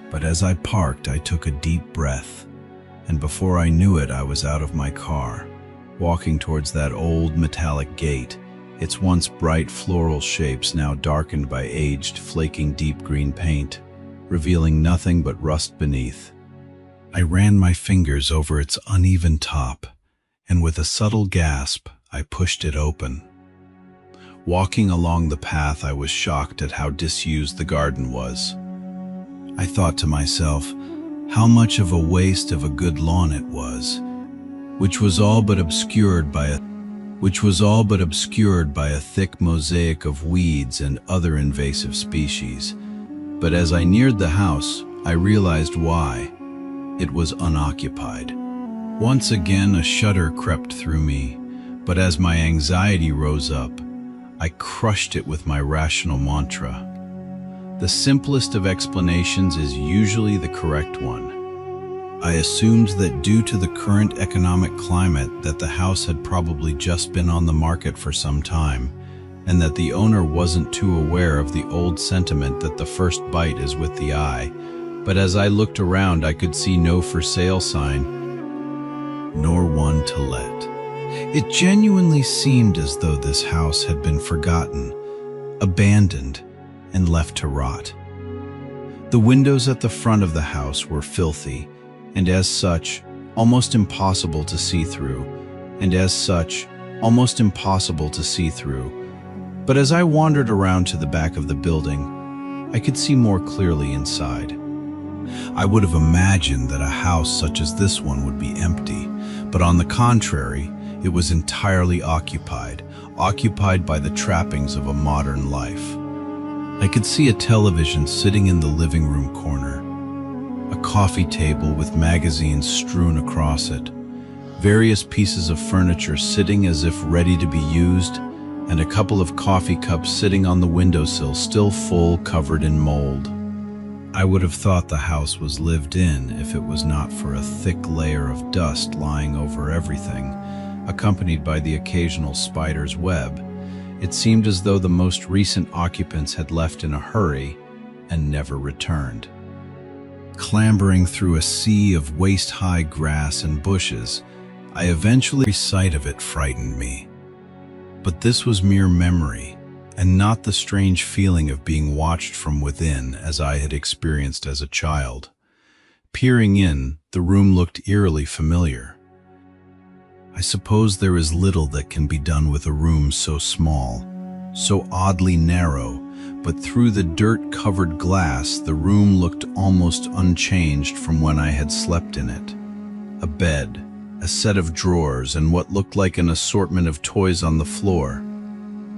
But as I parked, I took a deep breath, and before I knew it, I was out of my car, walking towards that old metallic gate, its once bright floral shapes now darkened by aged, flaking deep green paint, revealing nothing but rust beneath. I ran my fingers over its uneven top, and with a subtle gasp, I pushed it open. Walking along the path, I was shocked at how disused the garden was. I thought to myself, how much of a waste of a good lawn it was, which was all but obscured by a thick mosaic of weeds and other invasive species. But as I neared the house, I realized why. It was unoccupied. Once again, a shudder crept through me, but as my anxiety rose up, I crushed it with my rational mantra. The simplest of explanations is usually the correct one. I assumed that due to the current economic climate that the house had probably just been on the market for some time, and that the owner wasn't too aware of the old sentiment that the first bite is with the eye. But as I looked around, I could see no for sale sign, nor one to let. It genuinely seemed as though this house had been forgotten, abandoned, and left to rot. The windows at the front of the house were filthy, and as such, almost impossible to see through, But as I wandered around to the back of the building, I could see more clearly inside. I would have imagined that a house such as this one would be empty, but on the contrary, it was entirely occupied by the trappings of a modern life. I could see a television sitting in the living room corner, a coffee table with magazines strewn across it, various pieces of furniture sitting as if ready to be used, and a couple of coffee cups sitting on the windowsill still full, covered in mold. I would have thought the house was lived in if it was not for a thick layer of dust lying over everything, accompanied by the occasional spider's web. It seemed as though the most recent occupants had left in a hurry and never returned. Clambering through a sea of waist-high grass and bushes, I eventually sight of it frightened me. But this was mere memory, and not the strange feeling of being watched from within as I had experienced as a child. Peering in, the room looked eerily familiar. I suppose there is little that can be done with a room so small, so oddly narrow, but through the dirt-covered glass, the room looked almost unchanged from when I had slept in it. A bed, a set of drawers, and what looked like an assortment of toys on the floor.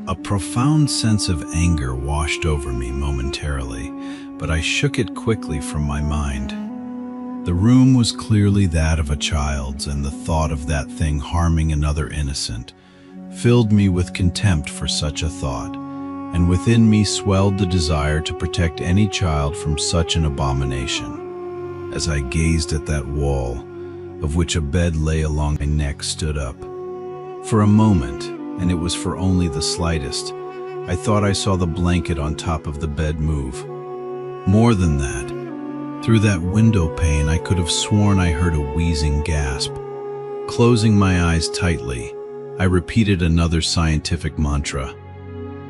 A profound sense of anger washed over me momentarily, but I shook it quickly from my mind. The room was clearly that of a child's, and the thought of that thing harming another innocent filled me with contempt for such a thought, and within me swelled the desire to protect any child from such an abomination. As I gazed at that wall, of which a bed lay along my neck, stood up. For a moment, and it was for only the slightest, I thought I saw the blanket on top of the bed move. More than that, through that window pane I could have sworn I heard a wheezing gasp. Closing my eyes tightly, I repeated another scientific mantra.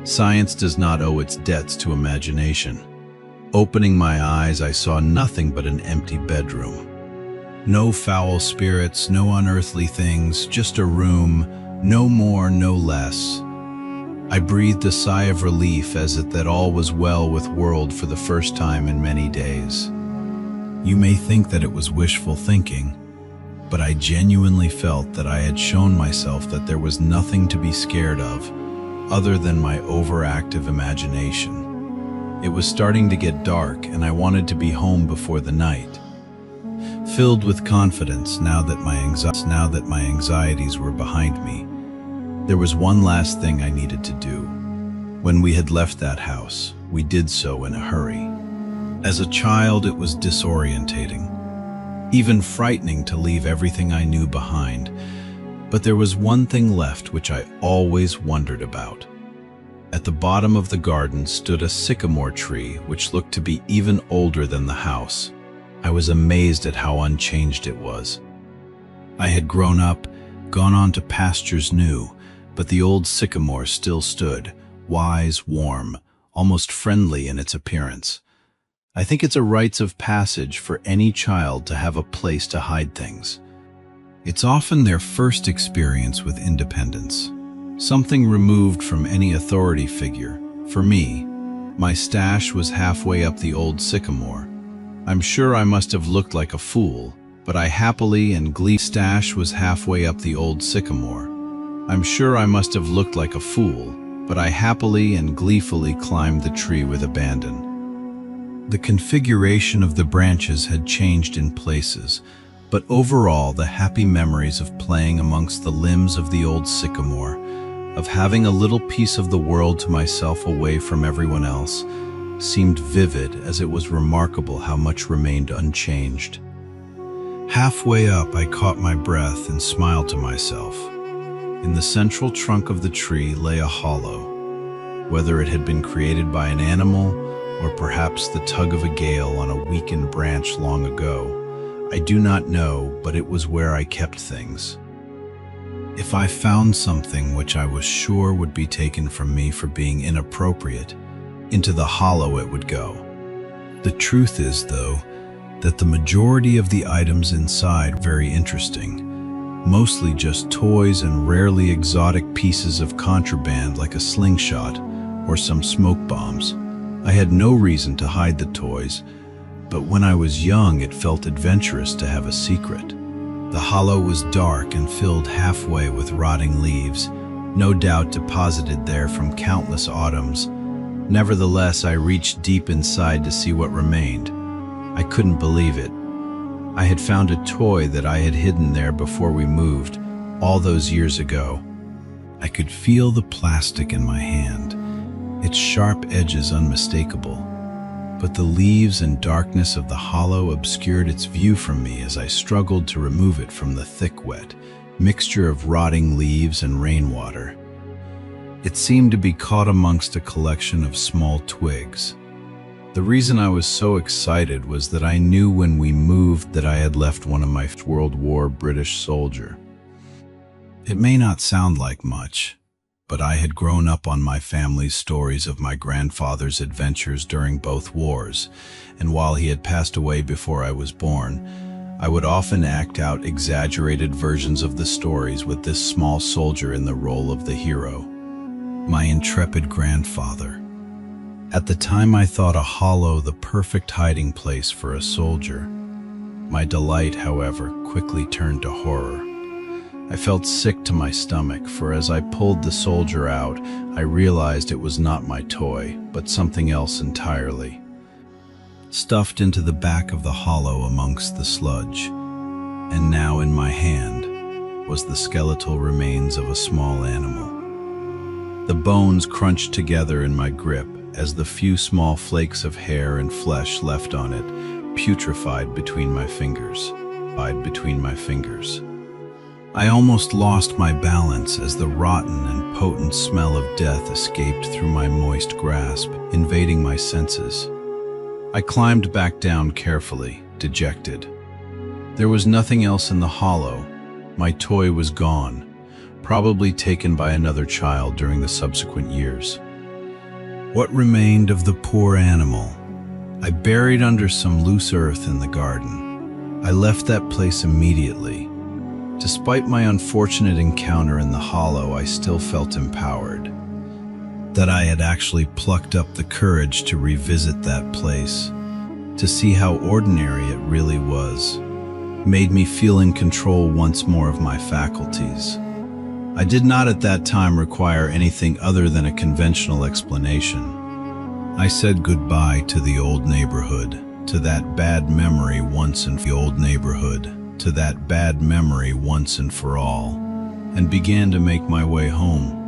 Science does not owe its debts to imagination, Opening my eyes, I saw nothing but an empty bedroom. No foul spirits, no unearthly things, just a room, no more, no less. I breathed a sigh of relief as if that all was well with world for the first time in many days. You may think that it was wishful thinking, but I genuinely felt that I had shown myself that there was nothing to be scared of other than my overactive imagination. It was starting to get dark, and I wanted to be home before the night. Filled with confidence now that my anxieties were behind me, there was one last thing I needed to do. When we had left that house, we did so in a hurry. As a child, it was disorientating, even frightening to leave everything I knew behind. But there was one thing left which I always wondered about. At the bottom of the garden stood a sycamore tree which looked to be even older than the house. I was amazed at how unchanged it was. I had grown up, gone on to pastures new, but the old sycamore still stood, wise, warm, almost friendly in its appearance. I think it's a rites of passage for any child to have a place to hide things. It's often their first experience with independence, something removed from any authority figure. For me, my stash was halfway up the old sycamore. I'm sure I must have looked like a fool, but I happily and gleefully stash was halfway up the old sycamore. I'm sure I must have looked like a fool, but I happily and gleefully climbed the tree with abandon. The configuration of the branches had changed in places, but overall the happy memories of playing amongst the limbs of the old sycamore, of having a little piece of the world to myself away from everyone else, seemed vivid, as it was remarkable how much remained unchanged. Halfway up, I caught my breath and smiled to myself. In the central trunk of the tree lay a hollow. Whether it had been created by an animal or perhaps the tug of a gale on a weakened branch long ago, I do not know, but it was where I kept things. If I found something which I was sure would be taken from me for being inappropriate, into the hollow it would go. The truth is, though, that the majority of the items inside were very interesting, mostly just toys and rarely exotic pieces of contraband like a slingshot or some smoke bombs. I had no reason to hide the toys, but when I was young it felt adventurous to have a secret. The hollow was dark and filled halfway with rotting leaves, no doubt deposited there from countless autumns. Nevertheless, I reached deep inside to see what remained. I couldn't believe it. I had found a toy that I had hidden there before we moved, all those years ago. I could feel the plastic in my hand, its sharp edges unmistakable, but the leaves and darkness of the hollow obscured its view from me as I struggled to remove it from the thick, wet mixture of rotting leaves and rainwater. It seemed to be caught amongst a collection of small twigs. The reason I was so excited was that I knew when we moved that I had left one of my World War British soldier. It may not sound like much, but I had grown up on my family's stories of my grandfather's adventures during both wars, and while he had passed away before I was born, I would often act out exaggerated versions of the stories with this small soldier in the role of the hero. My intrepid grandfather. At the time I thought a hollow the perfect hiding place for a soldier. My delight, however, quickly turned to horror. I felt sick to my stomach, for as I pulled the soldier out, I realized it was not my toy, but something else entirely. Stuffed into the back of the hollow amongst the sludge, and now in my hand, was the skeletal remains of a small animal. The bones crunched together in my grip as the few small flakes of hair and flesh left on it putrefied between my fingers. I almost lost my balance as the rotten and potent smell of death escaped through my moist grasp, invading my senses. I climbed back down carefully, dejected. There was nothing else in the hollow. My toy was gone, probably taken by another child during the subsequent years. What remained of the poor animal? I buried under some loose earth in the garden. I left that place immediately. Despite my unfortunate encounter in the hollow, I still felt empowered. That I had actually plucked up the courage to revisit that place, to see how ordinary it really was, made me feel in control once more of my faculties. I did not at that time require anything other than a conventional explanation. I said goodbye to the old neighborhood, to that bad memory once and for the old neighborhood, to that bad memory once and for all, and began to make my way home.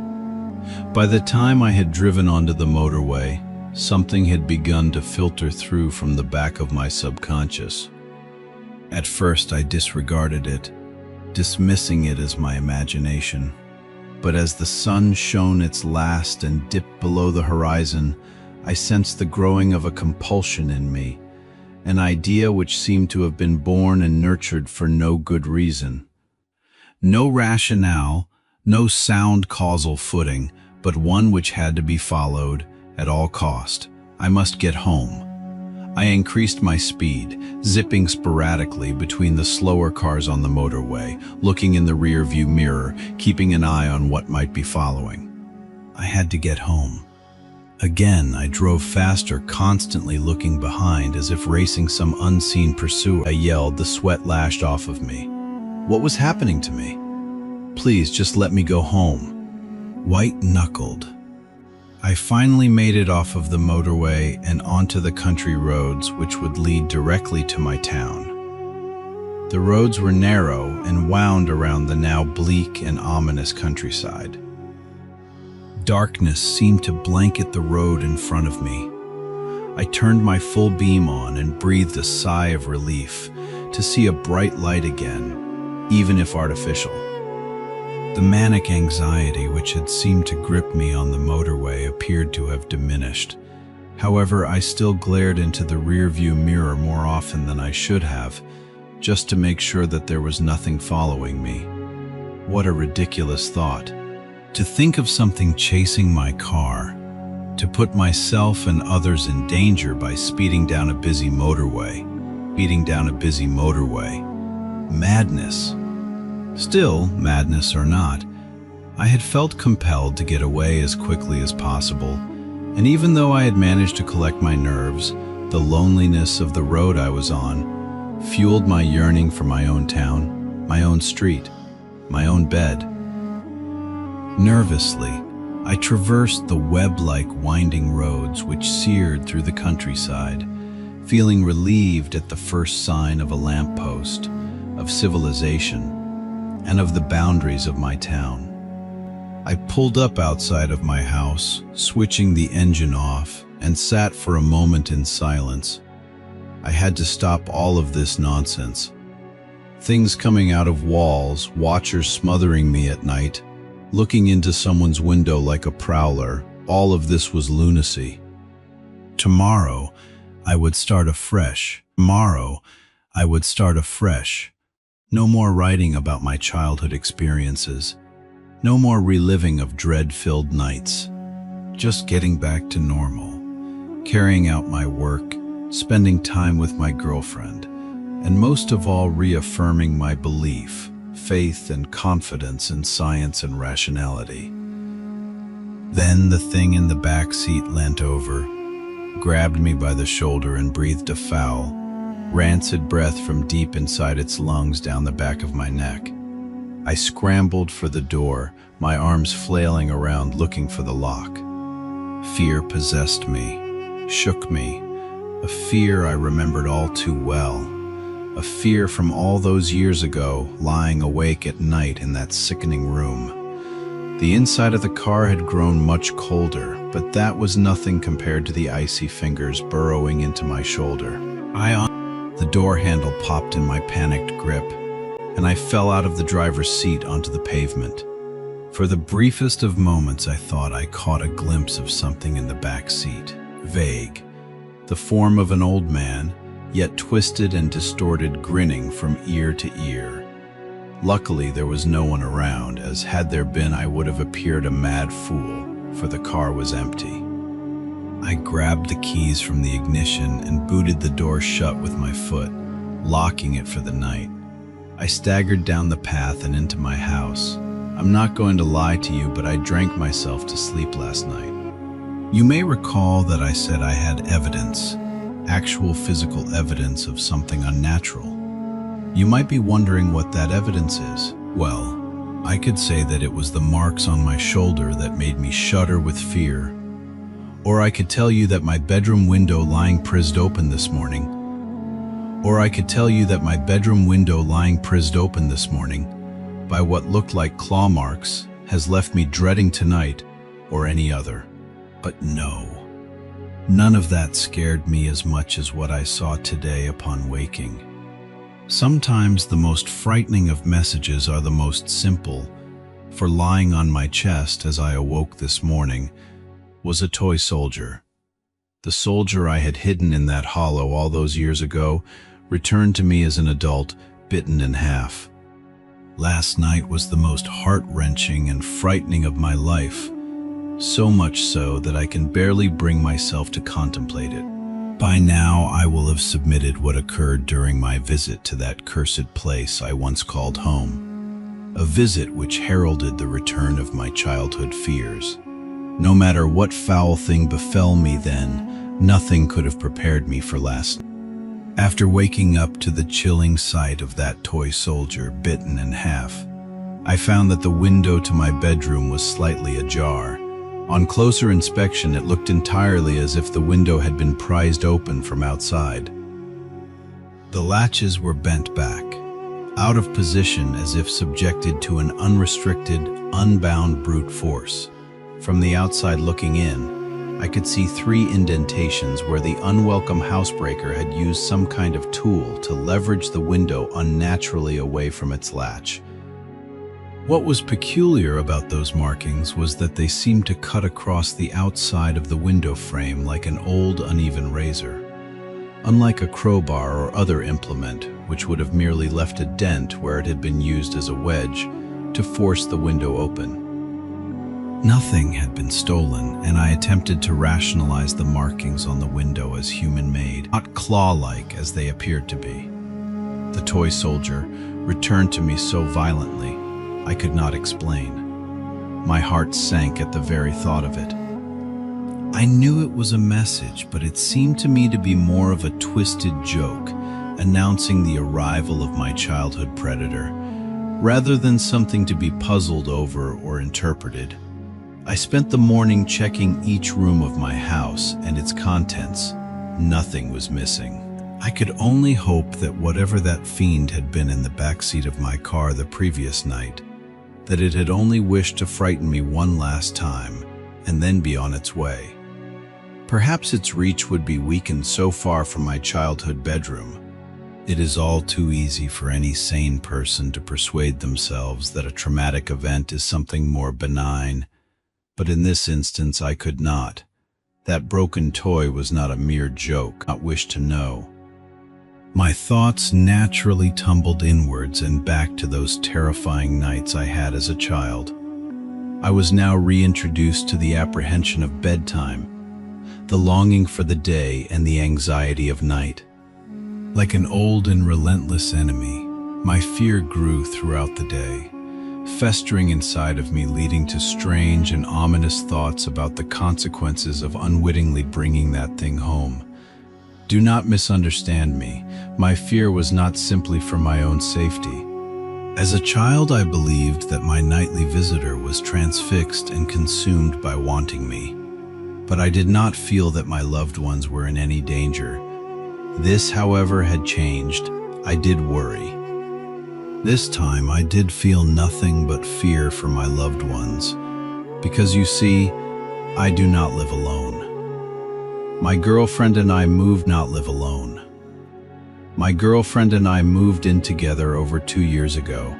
By the time I had driven onto the motorway, something had begun to filter through from the back of my subconscious. At first I disregarded it, dismissing it as my imagination. But as the sun shone its last and dipped below the horizon, I sensed the growing of a compulsion in me, an idea which seemed to have been born and nurtured for no good reason. No rationale, no sound causal footing, but one which had to be followed at all cost. I must get home. I increased my speed, zipping sporadically between the slower cars on the motorway, looking in the rear-view mirror, keeping an eye on what might be following. I had to get home. Again, I drove faster, constantly looking behind as if racing some unseen pursuer. I yelled, the sweat lashed off of me. What was happening to me? Please, just let me go home. White-knuckled. I finally made it off of the motorway and onto the country roads which would lead directly to my town. The roads were narrow and wound around the now bleak and ominous countryside. Darkness seemed to blanket the road in front of me. I turned my full beam on and breathed a sigh of relief to see a bright light again, even if artificial. The manic anxiety which had seemed to grip me on the motorway appeared to have diminished. However, I still glared into the rear-view mirror more often than I should have, just to make sure that there was nothing following me. What a ridiculous thought. To think of something chasing my car, to put myself and others in danger by speeding down a busy motorway. Madness. Still, madness or not, I had felt compelled to get away as quickly as possible, and even though I had managed to collect my nerves, the loneliness of the road I was on fueled my yearning for my own town, my own street, my own bed. Nervously, I traversed the web-like winding roads which seared through the countryside, feeling relieved at the first sign of a lamppost, of civilization, and of the boundaries of my town. I pulled up outside of my house, switching the engine off, and sat for a moment in silence. I had to stop all of this nonsense. Things coming out of walls, watchers smothering me at night, looking into someone's window like a prowler, all of this was lunacy. Tomorrow, I would start afresh. No more writing about my childhood experiences. No more reliving of dread-filled nights. Just getting back to normal, carrying out my work, spending time with my girlfriend, and most of all reaffirming my belief, faith and confidence in science and rationality. Then the thing in the back seat leant over, grabbed me by the shoulder and breathed a foul, rancid breath from deep inside its lungs down the back of my neck. I scrambled for the door, my arms flailing around looking for the lock. Fear possessed me, shook me, a fear I remembered all too well. A fear from all those years ago, lying awake at night in that sickening room. The inside of the car had grown much colder, but that was nothing compared to the icy fingers burrowing into my shoulder. The door handle popped in my panicked grip, and I fell out of the driver's seat onto the pavement. For the briefest of moments, I thought I caught a glimpse of something in the back seat, vague, the form of an old man, yet twisted and distorted, grinning from ear to ear. Luckily, there was no one around, as had there been I would have appeared a mad fool, for the car was empty. I grabbed the keys from the ignition and booted the door shut with my foot, locking it for the night. I staggered down the path and into my house. I'm not going to lie to you, but I drank myself to sleep last night. You may recall that I said I had evidence, actual physical evidence of something unnatural. You might be wondering what that evidence is. Well, I could say that it was the marks on my shoulder that made me shudder with fear. Or I could tell you that my bedroom window lying prised open this morning. By what looked like claw marks has left me dreading tonight or any other. But no, none of that scared me as much as what I saw today upon waking. Sometimes the most frightening of messages are the most simple, for lying on my chest as I awoke this morning was a toy soldier. The soldier I had hidden in that hollow all those years ago returned to me as an adult, bitten in half. Last night was the most heart-wrenching and frightening of my life, so much so that I can barely bring myself to contemplate it. By now, I will have submitted what occurred during my visit to that cursed place I once called home, a visit which heralded the return of my childhood fears. No matter what foul thing befell me then, nothing could have prepared me for last night. After waking up to the chilling sight of that toy soldier bitten in half, I found that the window to my bedroom was slightly ajar. On closer inspection, it looked entirely as if the window had been prized open from outside. The latches were bent back, out of position as if subjected to an unrestricted, unbound brute force. From the outside looking in, I could see 3 indentations where the unwelcome housebreaker had used some kind of tool to leverage the window unnaturally away from its latch. What was peculiar about those markings was that they seemed to cut across the outside of the window frame like an old, uneven razor. Unlike a crowbar or other implement, which would have merely left a dent where it had been used as a wedge to force the window open. Nothing had been stolen, and I attempted to rationalize the markings on the window as human-made, not claw-like as they appeared to be. The toy soldier returned to me so violently, I could not explain. My heart sank at the very thought of it. I knew it was a message, but it seemed to me to be more of a twisted joke, announcing the arrival of my childhood predator, rather than something to be puzzled over or interpreted. I spent the morning checking each room of my house and its contents. Nothing was missing. I could only hope that whatever that fiend had been in the backseat of my car the previous night, that it had only wished to frighten me one last time and then be on its way. Perhaps its reach would be weakened so far from my childhood bedroom. It is all too easy for any sane person to persuade themselves that a traumatic event is something more benign, but in this instance I could not. That broken toy was not a mere joke, I wished to know. My thoughts naturally tumbled inwards and back to those terrifying nights I had as a child. I was now reintroduced to the apprehension of bedtime, the longing for the day and the anxiety of night. Like an old and relentless enemy, my fear grew throughout the day, festering inside of me, leading to strange and ominous thoughts about the consequences of unwittingly bringing that thing home. Do not misunderstand me. My fear was not simply for my own safety. As a child, I believed that my nightly visitor was transfixed and consumed by wanting me. But I did not feel that my loved ones were in any danger. This, however, had changed. I did worry. This time, I did feel nothing but fear for my loved ones. Because you see, I do not live alone. My girlfriend and I moved in together over 2 years ago.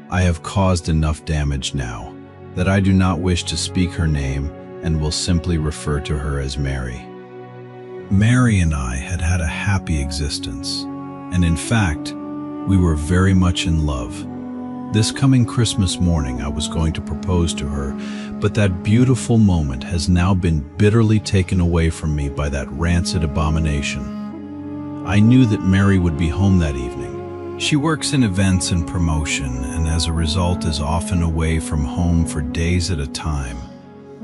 I have caused enough damage now that I do not wish to speak her name and will simply refer to her as Mary. Mary and I had had a happy existence, and in fact, we were very much in love. This coming Christmas morning, I was going to propose to her, but that beautiful moment has now been bitterly taken away from me by that rancid abomination. I knew that Mary would be home that evening. She works in events and promotion, and as a result is often away from home for days at a time,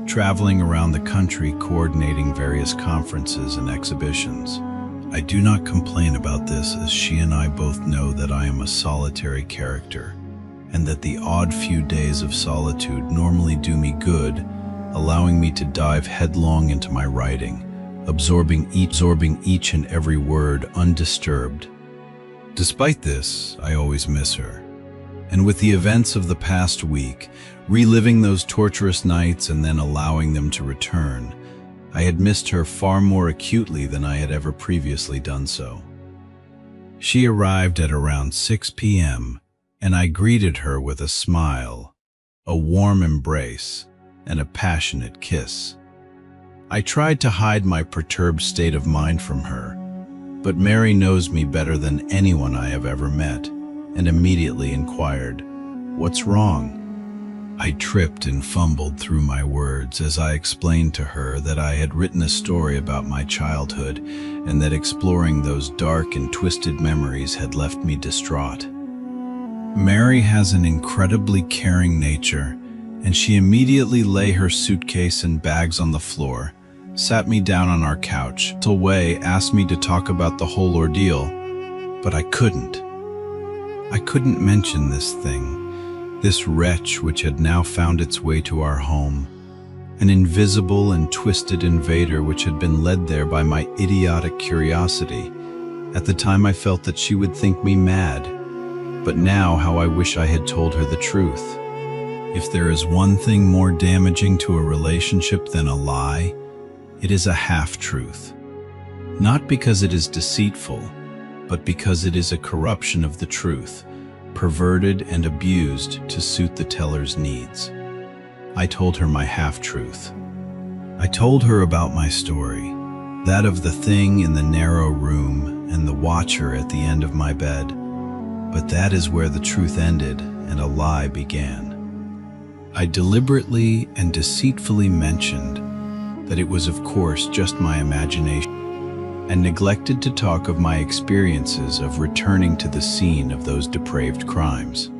traveling around the country coordinating various conferences and exhibitions. I do not complain about this, as she and I both know that I am a solitary character, and that the odd few days of solitude normally do me good, allowing me to dive headlong into my writing, absorbing each and every word undisturbed. Despite this, I always miss her. And with the events of the past week, reliving those torturous nights and then allowing them to return, I had missed her far more acutely than I had ever previously done so. She arrived at around 6 p.m., and I greeted her with a smile, a warm embrace, and a passionate kiss. I tried to hide my perturbed state of mind from her, but Mary knows me better than anyone I have ever met, and immediately inquired, "What's wrong?" I tripped and fumbled through my words as I explained to her that I had written a story about my childhood and that exploring those dark and twisted memories had left me distraught. Mary has an incredibly caring nature, and she immediately lay her suitcase and bags on the floor, sat me down on our couch, asked me to talk about the whole ordeal, but I couldn't. I couldn't mention this thing. This wretch which had now found its way to our home, an invisible and twisted invader which had been led there by my idiotic curiosity. At the time I felt that she would think me mad, but now how I wish I had told her the truth. If there is one thing more damaging to a relationship than a lie, it is a half-truth. Not because it is deceitful, but because it is a corruption of the truth, perverted and abused to suit the teller's needs. I told her my half-truth. I told her about my story, that of the thing in the narrow room and the watcher at the end of my bed. But that is where the truth ended and a lie began. I deliberately and deceitfully mentioned that it was of course just my imagination, and neglected to talk of my experiences of returning to the scene of those depraved crimes.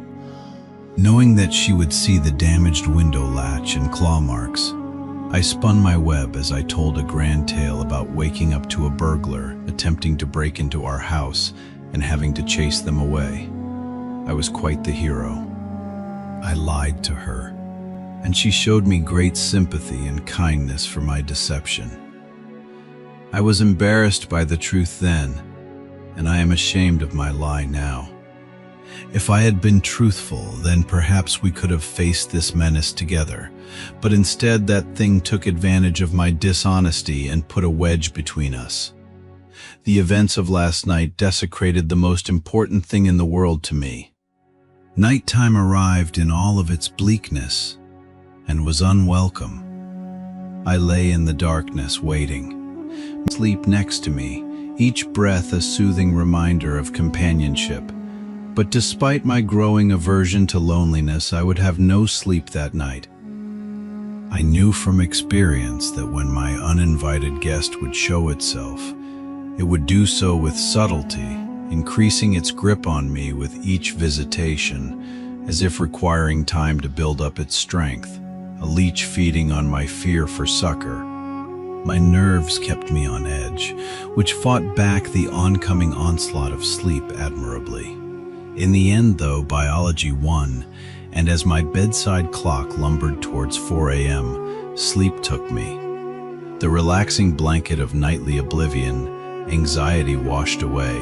Knowing that she would see the damaged window latch and claw marks, I spun my web as I told a grand tale about waking up to a burglar attempting to break into our house and having to chase them away. I was quite the hero. I lied to her, and she showed me great sympathy and kindness for my deception. I was embarrassed by the truth then, and I am ashamed of my lie now. If I had been truthful, then perhaps we could have faced this menace together, but instead that thing took advantage of my dishonesty and put a wedge between us. The events of last night desecrated the most important thing in the world to me. Nighttime arrived in all of its bleakness and was unwelcome. I lay in the darkness waiting. Sleep next to me, each breath a soothing reminder of companionship. But despite my growing aversion to loneliness, I would have no sleep that night. I knew from experience that when my uninvited guest would show itself, it would do so with subtlety, increasing its grip on me with each visitation, as if requiring time to build up its strength, a leech feeding on my fear for succor. My nerves kept me on edge, which fought back the oncoming onslaught of sleep admirably. In the end, though, biology won, and as my bedside clock lumbered towards 4 a.m., sleep took me. The relaxing blanket of nightly oblivion, anxiety washed away,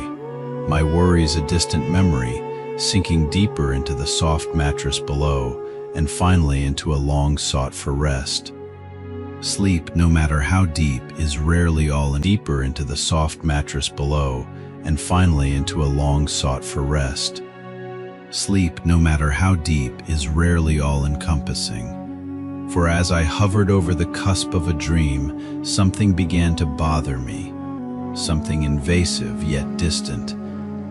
my worries a distant memory, sinking deeper into the soft mattress below, and finally into a long-sought-for rest. Sleep, no matter how deep, is rarely all in deeper into the soft mattress below, and finally into a long-sought-for rest. Sleep, no matter how deep, is rarely all-encompassing. For as I hovered over the cusp of a dream, something began to bother me, something invasive yet distant.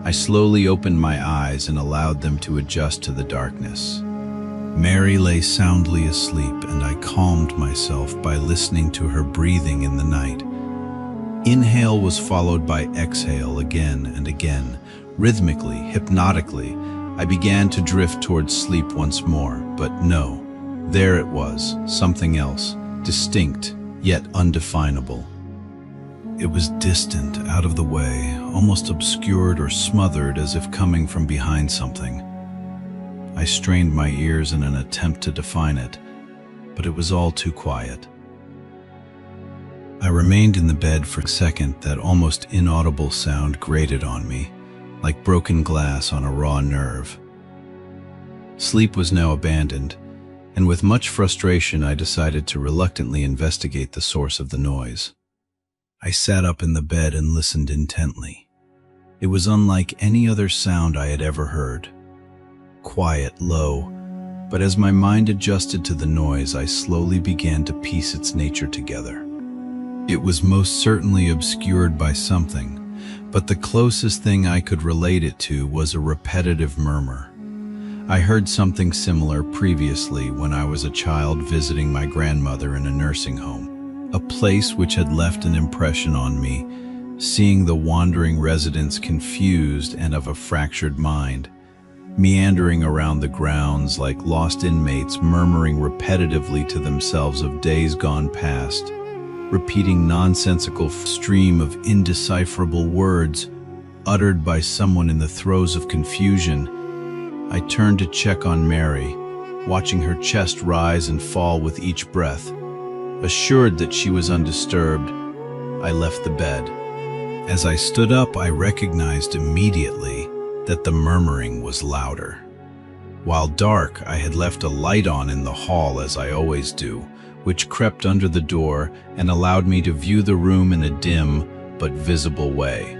I slowly opened my eyes and allowed them to adjust to the darkness. Mary lay soundly asleep, and I calmed myself by listening to her breathing in the night. Inhale was followed by exhale again and again. Rhythmically, hypnotically, I began to drift towards sleep once more, but no, there it was, something else, distinct, yet undefinable. It was distant, out of the way, almost obscured or smothered as if coming from behind something. I strained my ears in an attempt to define it, but it was all too quiet. I remained in the bed for a second. That almost inaudible sound grated on me, like broken glass on a raw nerve. Sleep was now abandoned, and with much frustration I decided to reluctantly investigate the source of the noise. I sat up in the bed and listened intently. It was unlike any other sound I had ever heard. Quiet, low, but as my mind adjusted to the noise, I slowly began to piece its nature together. It was most certainly obscured by something, but the closest thing I could relate it to was a repetitive murmur. I heard something similar previously when I was a child visiting my grandmother in a nursing home. A place which had left an impression on me, seeing the wandering residents confused and of a fractured mind, meandering around the grounds like lost inmates, murmuring repetitively to themselves of days gone past, repeating nonsensical stream of indecipherable words uttered by someone in the throes of confusion. I turned to check on Mary, watching her chest rise and fall with each breath. Assured that she was undisturbed, I left the bed. As I stood up, I recognized immediately that the murmuring was louder. While dark, I had left a light on in the hall as I always do, which crept under the door and allowed me to view the room in a dim but visible way.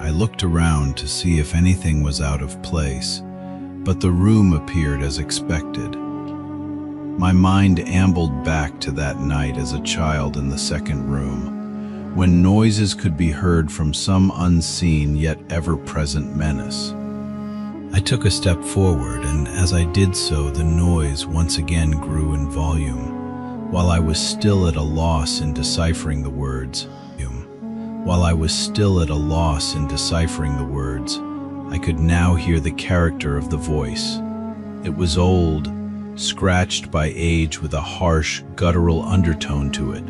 I looked around to see if anything was out of place, but the room appeared as expected. My mind ambled back to that night as a child in the second room, when noises could be heard from some unseen yet ever-present menace. I took a step forward, and as I did so, the noise once again grew in volume, while I was still at a loss in deciphering the words. I could now hear the character of the voice. It was old, scratched by age with a harsh, guttural undertone to it.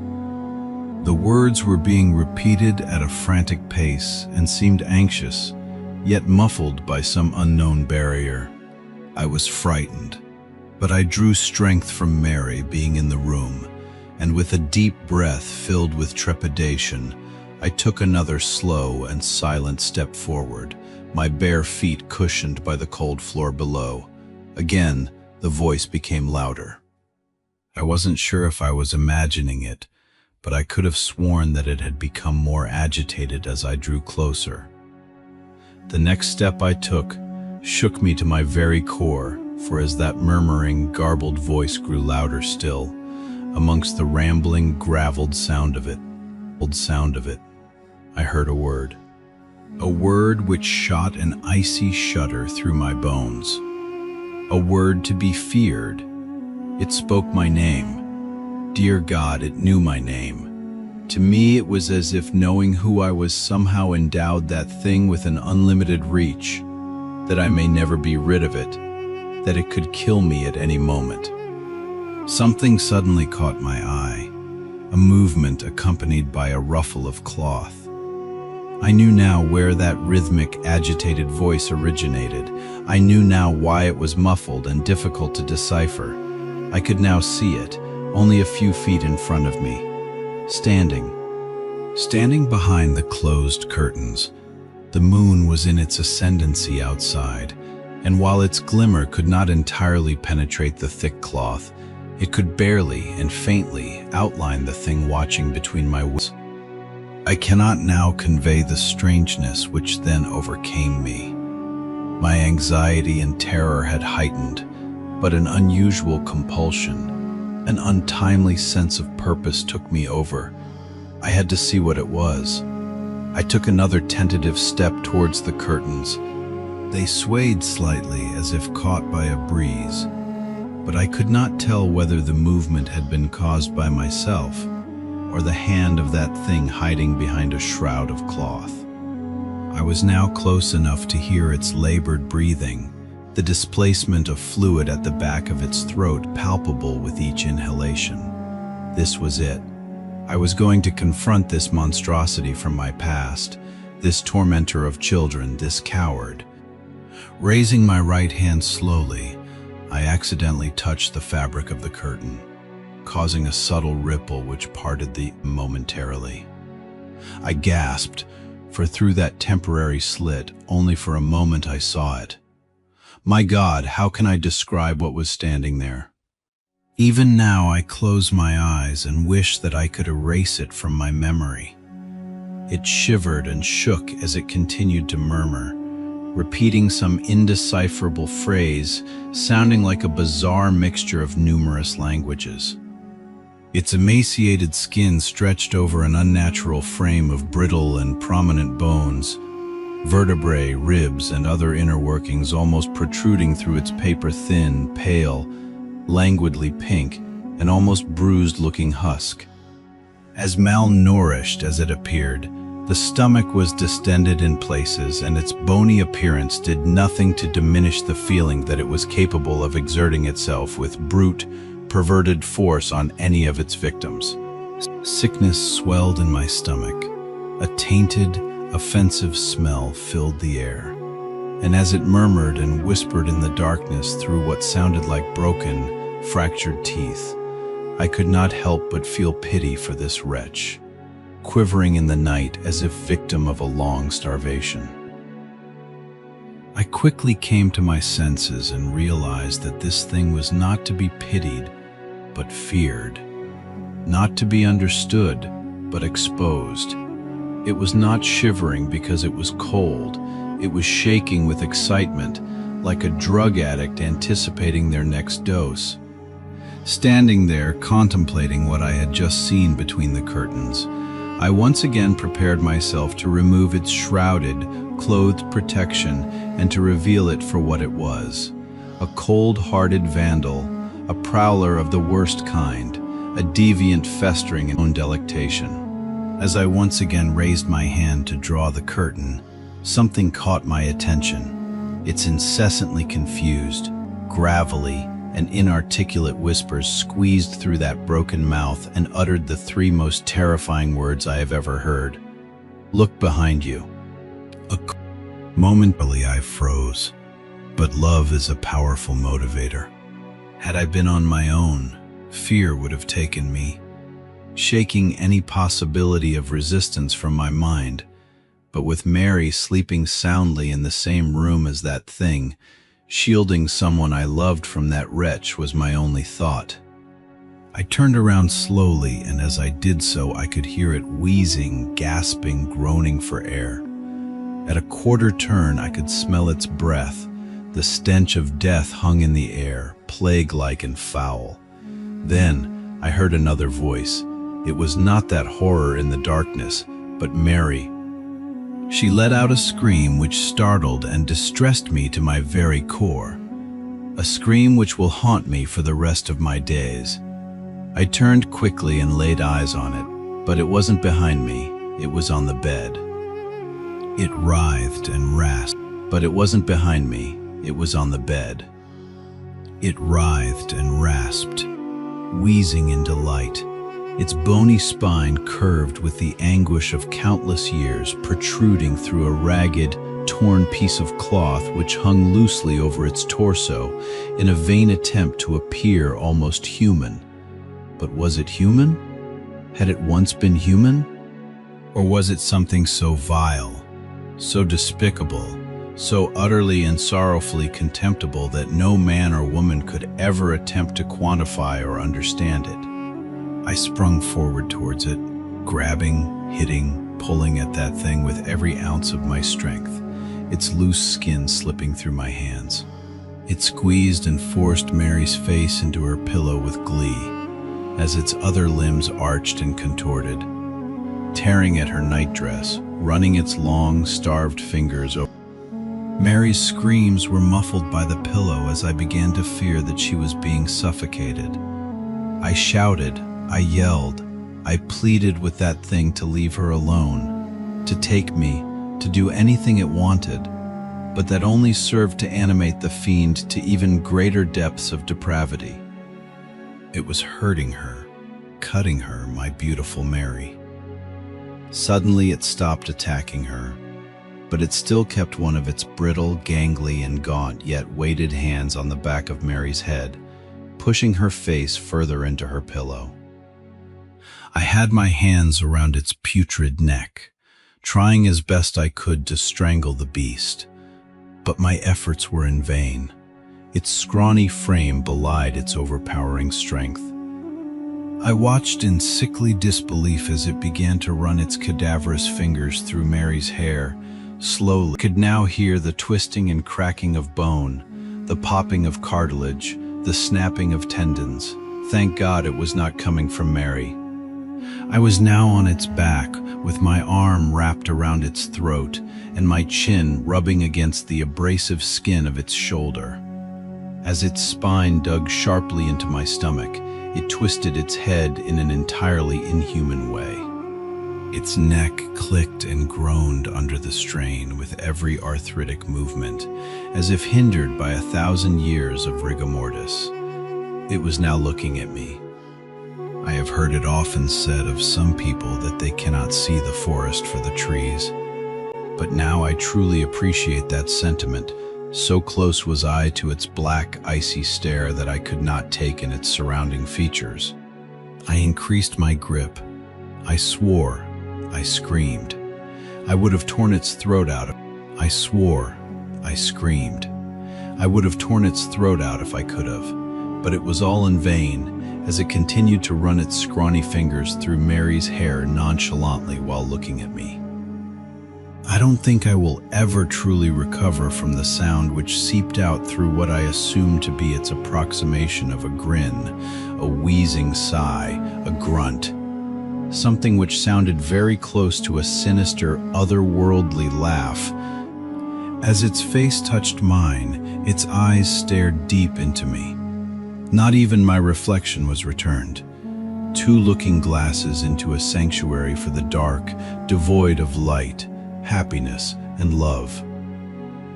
The words were being repeated at a frantic pace and seemed anxious, yet muffled by some unknown barrier. I was frightened, but I drew strength from Mary being in the room, and with a deep breath filled with trepidation, I took another slow and silent step forward, my bare feet cushioned by the cold floor below. Again, the voice became louder. I wasn't sure if I was imagining it, but I could have sworn that it had become more agitated as I drew closer. The next step I took shook me to my very core, for as that murmuring, garbled voice grew louder still, amongst the rambling, graveled sound of it, I heard a word which shot an icy shudder through my bones. A word to be feared. It spoke my name. Dear God, it knew my name. To me, it was as if knowing who I was somehow endowed that thing with an unlimited reach, that I may never be rid of it, that it could kill me at any moment. Something suddenly caught my eye, a movement accompanied by a ruffle of cloth. I knew now where that rhythmic, agitated voice originated. I knew now why it was muffled and difficult to decipher. I could now see it, only a few feet in front of me. Standing behind the closed curtains, the moon was in its ascendancy outside, and while its glimmer could not entirely penetrate the thick cloth, it could barely and faintly outline the thing watching between my wings. I cannot now convey the strangeness which then overcame me. My anxiety and terror had heightened, but an unusual compulsion, an untimely sense of purpose took me over. I had to see what it was. I took another tentative step towards the curtains. They swayed slightly as if caught by a breeze, but I could not tell whether the movement had been caused by myself or the hand of that thing hiding behind a shroud of cloth. I was now close enough to hear its labored breathing, the displacement of fluid at the back of its throat palpable with each inhalation. This was it. I was going to confront this monstrosity from my past, this tormentor of children, this coward. Raising my right hand slowly, I accidentally touched the fabric of the curtain, causing a subtle ripple which parted the momentarily. I gasped, for through that temporary slit, only for a moment I saw it. My God, how can I describe what was standing there? Even now I close my eyes and wish that I could erase it from my memory. It shivered and shook as it continued to murmur, repeating some indecipherable phrase, sounding like a bizarre mixture of numerous languages. Its emaciated skin stretched over an unnatural frame of brittle and prominent bones, vertebrae, ribs, and other inner workings almost protruding through its paper-thin, pale, languidly pink, and almost bruised-looking husk. As malnourished as it appeared, the stomach was distended in places, and its bony appearance did nothing to diminish the feeling that it was capable of exerting itself with brute, perverted force on any of its victims. Sickness swelled in my stomach. A tainted, offensive smell filled the air, and as it murmured and whispered in the darkness through what sounded like broken, fractured teeth, I could not help but feel pity for this wretch, quivering in the night as if victim of a long starvation. I quickly came to my senses and realized that this thing was not to be pitied, but feared, not to be understood, but exposed. It was not shivering because it was cold. It was shaking with excitement, like a drug addict anticipating their next dose. Standing there, contemplating what I had just seen between the curtains, I once again prepared myself to remove its shrouded, clothed protection and to reveal it for what it was. A cold-hearted vandal, a prowler of the worst kind, a deviant festering in own delectation. As I once again raised my hand to draw the curtain, something caught my attention. Its incessantly confused, gravelly, and inarticulate whispers squeezed through that broken mouth and uttered the three most terrifying words I have ever heard. "Look behind you." Momentarily I froze, but love is a powerful motivator. Had I been on my own, fear would have taken me, shaking any possibility of resistance from my mind. But with Mary sleeping soundly in the same room as that thing, shielding someone I loved from that wretch was my only thought. I turned around slowly, and as I did so, I could hear it wheezing, gasping, groaning for air. At a quarter turn, I could smell its breath. The stench of death hung in the air, plague-like and foul. Then I heard another voice. It was not that horror in the darkness, but Mary. She let out a scream which startled and distressed me to my very core, a scream which will haunt me for the rest of my days. I turned quickly and laid eyes on it, but it wasn't behind me, it was on the bed. It writhed and rasped, but it wasn't behind me, it was on the bed. It writhed and rasped, wheezing in delight, its bony spine curved with the anguish of countless years protruding through a ragged, torn piece of cloth which hung loosely over its torso in a vain attempt to appear almost human. But was it human? Had it once been human? Or was it something so vile, so despicable, so utterly and sorrowfully contemptible that no man or woman could ever attempt to quantify or understand it? I sprung forward towards it, grabbing, hitting, pulling at that thing with every ounce of my strength, its loose skin slipping through my hands. It squeezed and forced Mary's face into her pillow with glee, as its other limbs arched and contorted, tearing at her nightdress, running its long, starved fingers over. Mary's screams were muffled by the pillow as I began to fear that she was being suffocated. I shouted, I yelled, I pleaded with that thing to leave her alone, to take me, to do anything it wanted, but that only served to animate the fiend to even greater depths of depravity. It was hurting her, cutting her, my beautiful Mary. Suddenly it stopped attacking her, but it still kept one of its brittle, gangly, and gaunt yet weighted hands on the back of Mary's head, pushing her face further into her pillow. I had my hands around its putrid neck, trying as best I could to strangle the beast, but my efforts were in vain. Its scrawny frame belied its overpowering strength. I watched in sickly disbelief as it began to run its cadaverous fingers through Mary's hair. Slowly, I could now hear the twisting and cracking of bone, the popping of cartilage, the snapping of tendons. Thank God it was not coming from Mary. I was now on its back, with my arm wrapped around its throat and my chin rubbing against the abrasive skin of its shoulder. As its spine dug sharply into my stomach, it twisted its head in an entirely inhuman way. Its neck clicked and groaned under the strain with every arthritic movement, as if hindered by 1,000 years of rigor mortis. It was now looking at me. I have heard it often said of some people that they cannot see the forest for the trees, but now I truly appreciate that sentiment. So close was I to its black, icy stare that I could not take in its surrounding features. I increased my grip. I swore. I screamed. I would have torn its throat out. I swore. I screamed. I would have torn its throat out if I could have, but it was all in vain as it continued to run its scrawny fingers through Mary's hair nonchalantly while looking at me. I don't think I will ever truly recover from the sound which seeped out through what I assumed to be its approximation of a grin, a wheezing sigh, a grunt, something which sounded very close to a sinister, otherworldly laugh. As its face touched mine, its eyes stared deep into me. Not even my reflection was returned. Two looking glasses into a sanctuary for the dark, devoid of light, happiness, and love.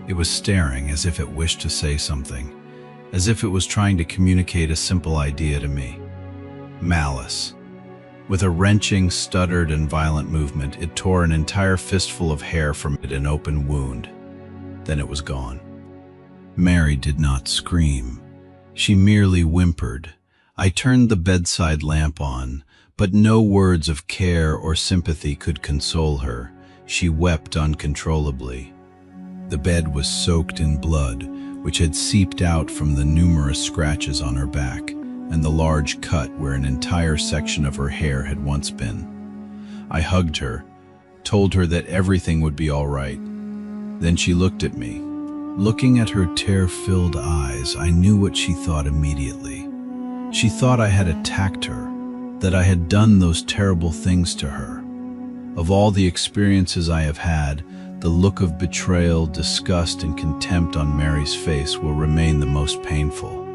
It was staring as if it wished to say something, as if it was trying to communicate a simple idea to me. Malice. With a wrenching, stuttered, and violent movement, it tore an entire fistful of hair from it, an open wound. Then it was gone. Mary did not scream. She merely whimpered. I turned the bedside lamp on, but no words of care or sympathy could console her. She wept uncontrollably. The bed was soaked in blood, which had seeped out from the numerous scratches on her back and the large cut where an entire section of her hair had once been. I hugged her, told her that everything would be all right. Then she looked at me. Looking at her tear-filled eyes, I knew what she thought immediately. She thought I had attacked her, that I had done those terrible things to her. Of all the experiences I have had, the look of betrayal, disgust, and contempt on Mary's face will remain the most painful.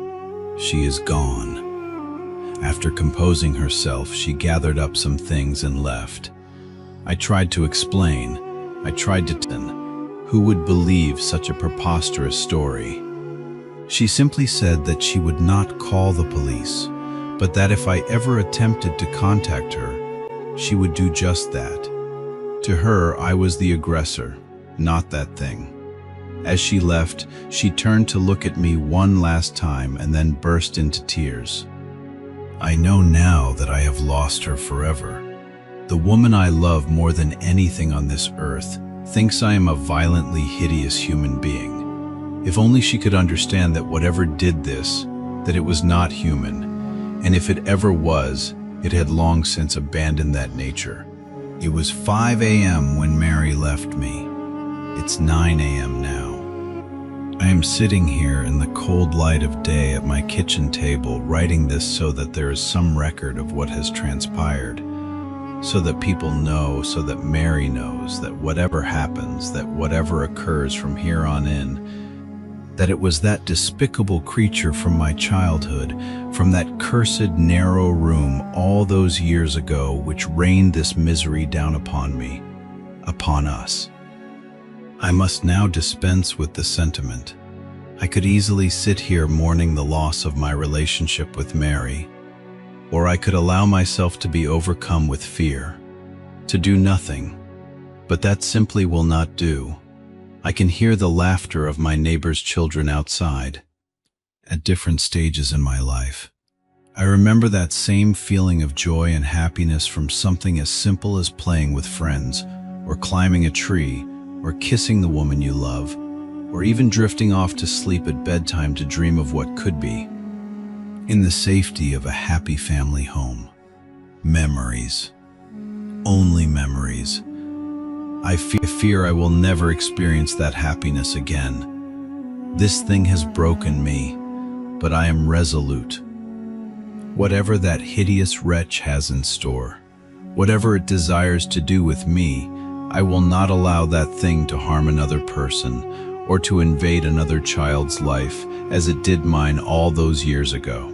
She is gone. After composing herself, she gathered up some things and left. I tried to explain. I tried to tell. Who would believe such a preposterous story? She simply said that she would not call the police, but that if I ever attempted to contact her, she would do just that. To her, I was the aggressor, not that thing. As she left, she turned to look at me one last time and then burst into tears. I know now that I have lost her forever. The woman I love more than anything on this earth thinks I am a violently hideous human being. If only she could understand that whatever did this, that it was not human, and if it ever was, it had long since abandoned that nature. It was 5 a.m. when Mary left me. It's 9 a.m. now. I am sitting here in the cold light of day at my kitchen table, writing this so that there is some record of what has transpired. so that people know, so that Mary knows that whatever happens, that whatever occurs from here on in, that it was that despicable creature from my childhood, from that cursed narrow room all those years ago, which rained this misery down upon me, upon us. I must now dispense with the sentiment. I could easily sit here mourning the loss of my relationship with Mary, or I could allow myself to be overcome with fear, to do nothing, but that simply will not do. I can hear the laughter of my neighbor's children outside. At different stages in my life, I remember that same feeling of joy and happiness from something as simple as playing with friends, or climbing a tree, or kissing the woman you love, or even drifting off to sleep at bedtime to dream of what could be. In the safety of a happy family home. Memories. Only memories. I fear I will never experience that happiness again. This thing has broken me, but I am resolute. Whatever that hideous wretch has in store, whatever it desires to do with me, I will not allow that thing to harm another person or to invade another child's life as it did mine all those years ago.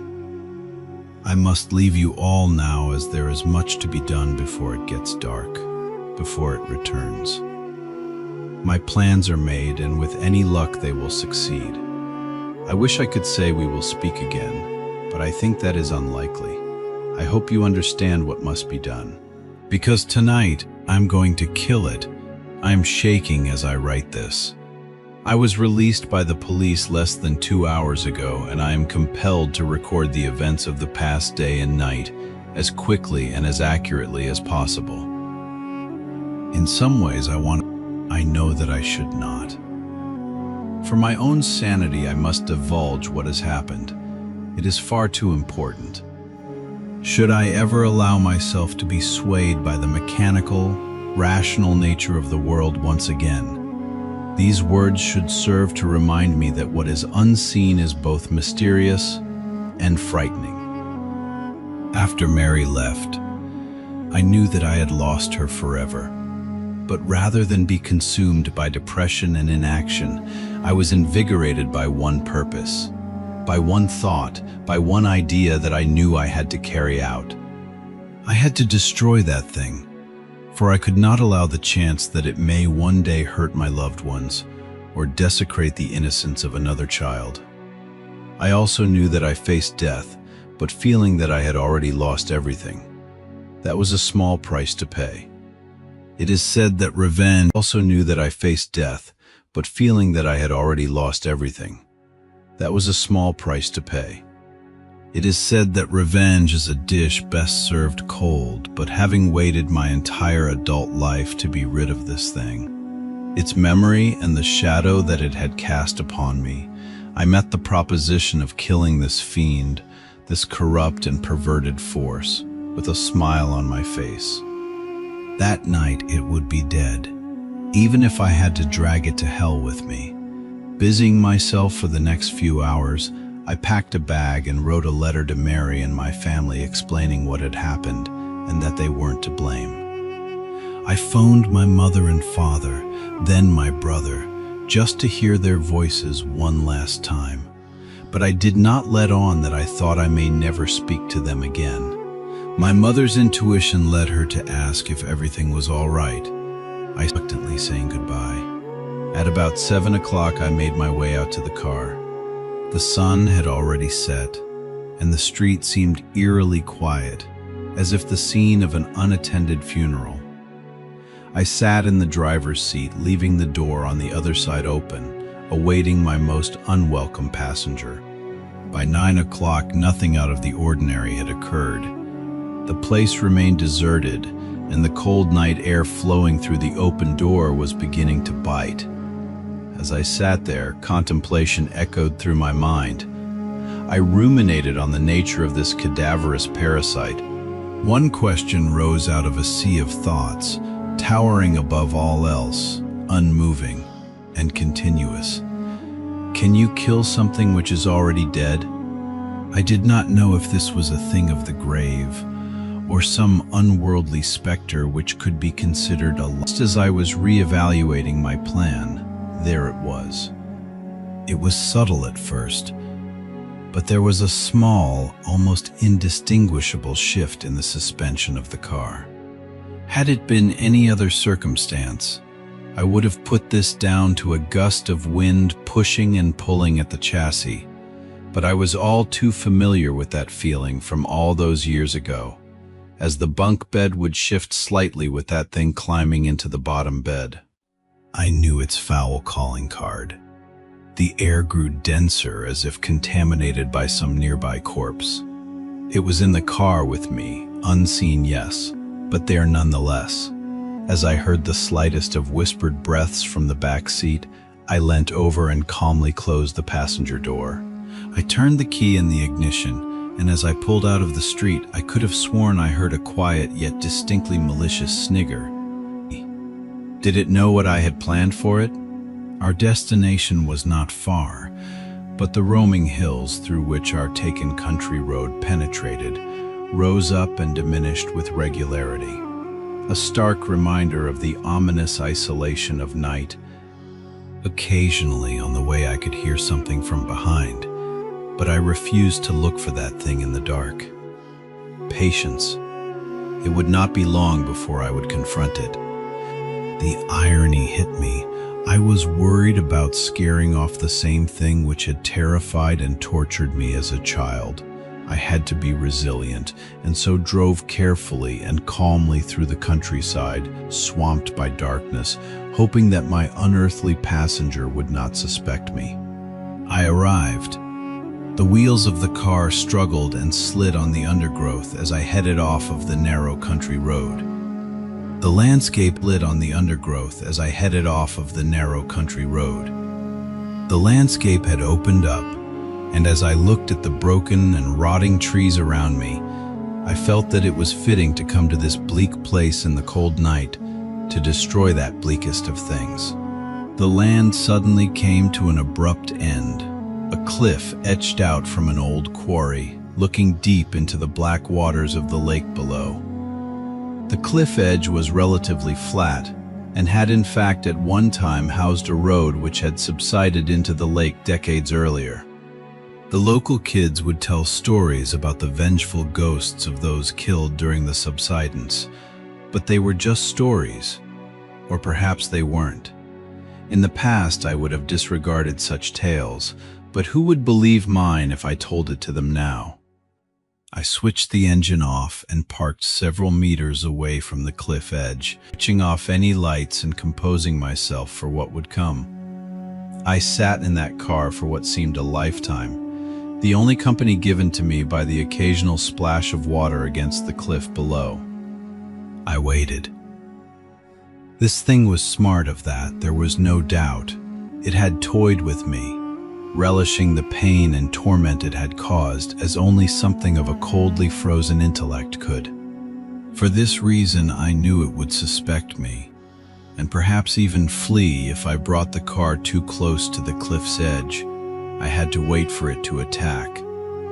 I must leave you all now, as there is much to be done before it gets dark, before it returns. My plans are made, and with any luck they will succeed. I wish I could say we will speak again, but I think that is unlikely. I hope you understand what must be done. Because tonight, I'm going to kill it. I'm shaking as I write this. I was released by the police less than 2 hours ago, and I am compelled to record the events of the past day and night as quickly and as accurately as possible. In some ways, I know that I should not. For my own sanity, I must divulge what has happened. It is far too important. Should I ever allow myself to be swayed by the mechanical, rational nature of the world once again, these words should serve to remind me that what is unseen is both mysterious and frightening. After Mary left, I knew that I had lost her forever. But rather than be consumed by depression and inaction, I was invigorated by one purpose, by one thought, by one idea that I knew I had to carry out. I had to destroy that thing, for I could not allow the chance that it may one day hurt my loved ones or desecrate the innocence of another child. I also knew that I faced death, but feeling that I had already lost everything. That was a small price to pay. It is said that revenge also knew that I faced death, but feeling that I had already lost everything. That was a small price to pay. It is said that revenge is a dish best served cold, but having waited my entire adult life to be rid of this thing, its memory and the shadow that it had cast upon me, I met the proposition of killing this fiend, this corrupt and perverted force, with a smile on my face. That night it would be dead, even if I had to drag it to hell with me. Busying myself for the next few hours, I packed a bag and wrote a letter to Mary and my family explaining what had happened and that they weren't to blame. I phoned my mother and father, then my brother, just to hear their voices one last time. But I did not let on that I thought I may never speak to them again. My mother's intuition led her to ask if everything was all right, I reluctantly saying goodbye. At about 7 o'clock, I made my way out to the car. The sun had already set, and the street seemed eerily quiet, as if the scene of an unattended funeral. I sat in the driver's seat, leaving the door on the other side open, awaiting my most unwelcome passenger. By 9 o'clock, nothing out of the ordinary had occurred. The place remained deserted, and the cold night air flowing through the open door was beginning to bite. As I sat there, contemplation echoed through my mind. I ruminated on the nature of this cadaverous parasite. One question rose out of a sea of thoughts, towering above all else, unmoving and continuous. Can you kill something which is already dead? I did not know if this was a thing of the grave, or some unworldly specter which could be considered a lie. Just as I was re-evaluating my plan, there it was. It was subtle at first, but there was a small, almost indistinguishable shift in the suspension of the car. Had it been any other circumstance, I would have put this down to a gust of wind pushing and pulling at the chassis, but I was all too familiar with that feeling from all those years ago, as the bunk bed would shift slightly with that thing climbing into the bottom bed. I knew its foul calling card. The air grew denser as if contaminated by some nearby corpse. It was in the car with me, unseen, yes, but there nonetheless. As I heard the slightest of whispered breaths from the back seat, I leant over and calmly closed the passenger door. I turned the key in the ignition, and as I pulled out of the street, I could have sworn I heard a quiet yet distinctly malicious snigger. Did it know what I had planned for it? Our destination was not far, but the roaming hills through which our taken country road penetrated rose up and diminished with regularity, a stark reminder of the ominous isolation of night. Occasionally on the way I could hear something from behind, but I refused to look for that thing in the dark. Patience. It would not be long before I would confront it. The irony hit me. I was worried about scaring off the same thing which had terrified and tortured me as a child. I had to be resilient, and so drove carefully and calmly through the countryside, swamped by darkness, hoping that my unearthly passenger would not suspect me. I arrived. The wheels of the car struggled and slid on the undergrowth as I headed off of the narrow country road. The landscape lit on the undergrowth as I headed off of the narrow country road. The landscape had opened up, and as I looked at the broken and rotting trees around me, I felt that it was fitting to come to this bleak place in the cold night to destroy that bleakest of things. The land suddenly came to an abrupt end, a cliff etched out from an old quarry, looking deep into the black waters of the lake below. The cliff edge was relatively flat, and had in fact at one time housed a road which had subsided into the lake decades earlier. The local kids would tell stories about the vengeful ghosts of those killed during the subsidence, but they were just stories, or perhaps they weren't. In the past I would have disregarded such tales, but who would believe mine if I told it to them now? I switched the engine off and parked several meters away from the cliff edge, switching off any lights and composing myself for what would come. I sat in that car for what seemed a lifetime, the only company given to me by the occasional splash of water against the cliff below. I waited. This thing was smart of that, there was no doubt. It had toyed with me, relishing the pain and torment it had caused as only something of a coldly frozen intellect could. For this reason I knew it would suspect me, and perhaps even flee if I brought the car too close to the cliff's edge. I had to wait for it to attack,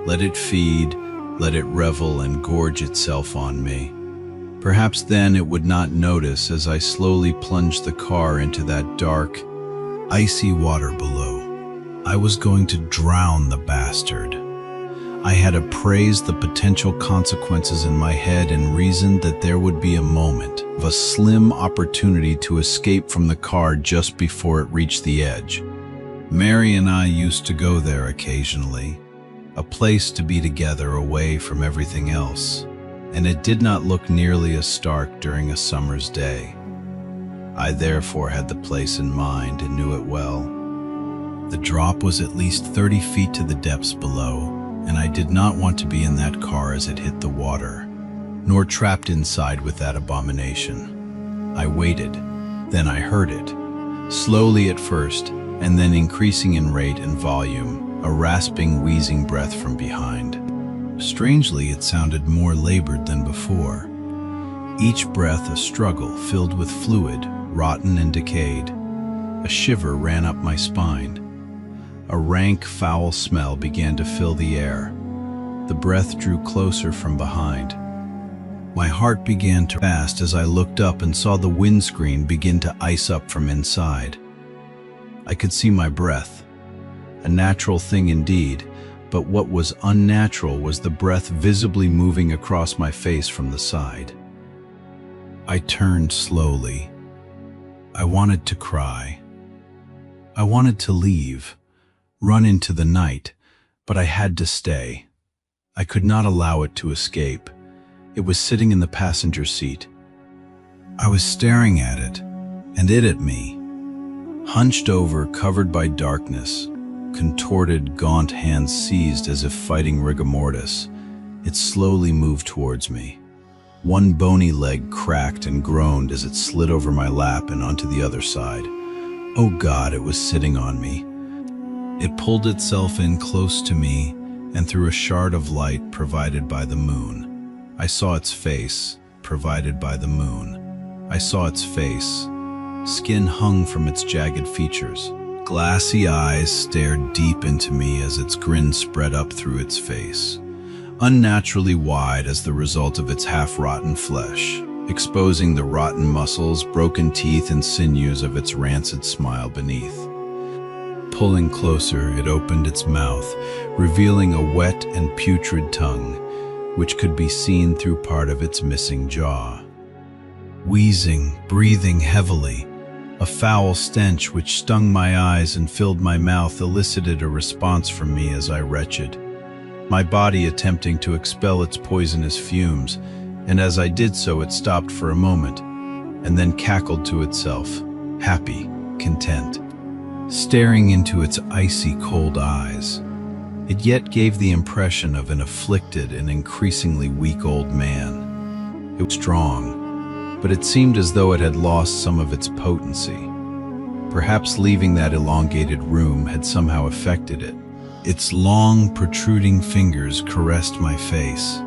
let it feed, let it revel and gorge itself on me. Perhaps then it would not notice as I slowly plunged the car into that dark, icy water below. I was going to drown the bastard. I had appraised the potential consequences in my head and reasoned that there would be a moment of a slim opportunity to escape from the car just before it reached the edge. Mary and I used to go there occasionally, a place to be together away from everything else, and it did not look nearly as stark during a summer's day. I therefore had the place in mind and knew it well. The drop was at least 30 feet to the depths below, and I did not want to be in that car as it hit the water, nor trapped inside with that abomination. I waited, then I heard it, slowly at first, and then increasing in rate and volume, a rasping, wheezing breath from behind. Strangely, it sounded more labored than before. Each breath a struggle filled with fluid, rotten and decayed. A shiver ran up my spine. A rank, foul smell began to fill the air. The breath drew closer from behind. My heart began to fast as I looked up and saw the windscreen begin to ice up from inside. I could see my breath, a natural thing indeed, but what was unnatural was the breath visibly moving across my face from the side. I turned slowly. I wanted to cry. I wanted to leave, run into the night, but I had to stay. I could not allow it to escape. It was sitting in the passenger seat. I was staring at it, and it at me. Hunched over, covered by darkness, contorted, gaunt hands seized as if fighting rigor mortis, it slowly moved towards me. One bony leg cracked and groaned as it slid over my lap and onto the other side. Oh God, it was sitting on me. It pulled itself in close to me, and through a shard of light provided by the moon, I saw its face, provided by the moon. I saw its face. Skin hung from its jagged features. Glassy eyes stared deep into me as its grin spread up through its face, unnaturally wide as the result of its half-rotten flesh, exposing the rotten muscles, broken teeth, and sinews of its rancid smile beneath. Pulling closer, it opened its mouth, revealing a wet and putrid tongue, which could be seen through part of its missing jaw. Wheezing, breathing heavily, a foul stench which stung my eyes and filled my mouth elicited a response from me as I retched, my body attempting to expel its poisonous fumes, and as I did so it stopped for a moment, and then cackled to itself, happy, content, staring into its icy cold eyes. It yet gave the impression of an afflicted and increasingly weak old man. It was strong, but it seemed as though it had lost some of its potency. Perhaps leaving that elongated room had somehow affected it. Its long, protruding fingers caressed my face,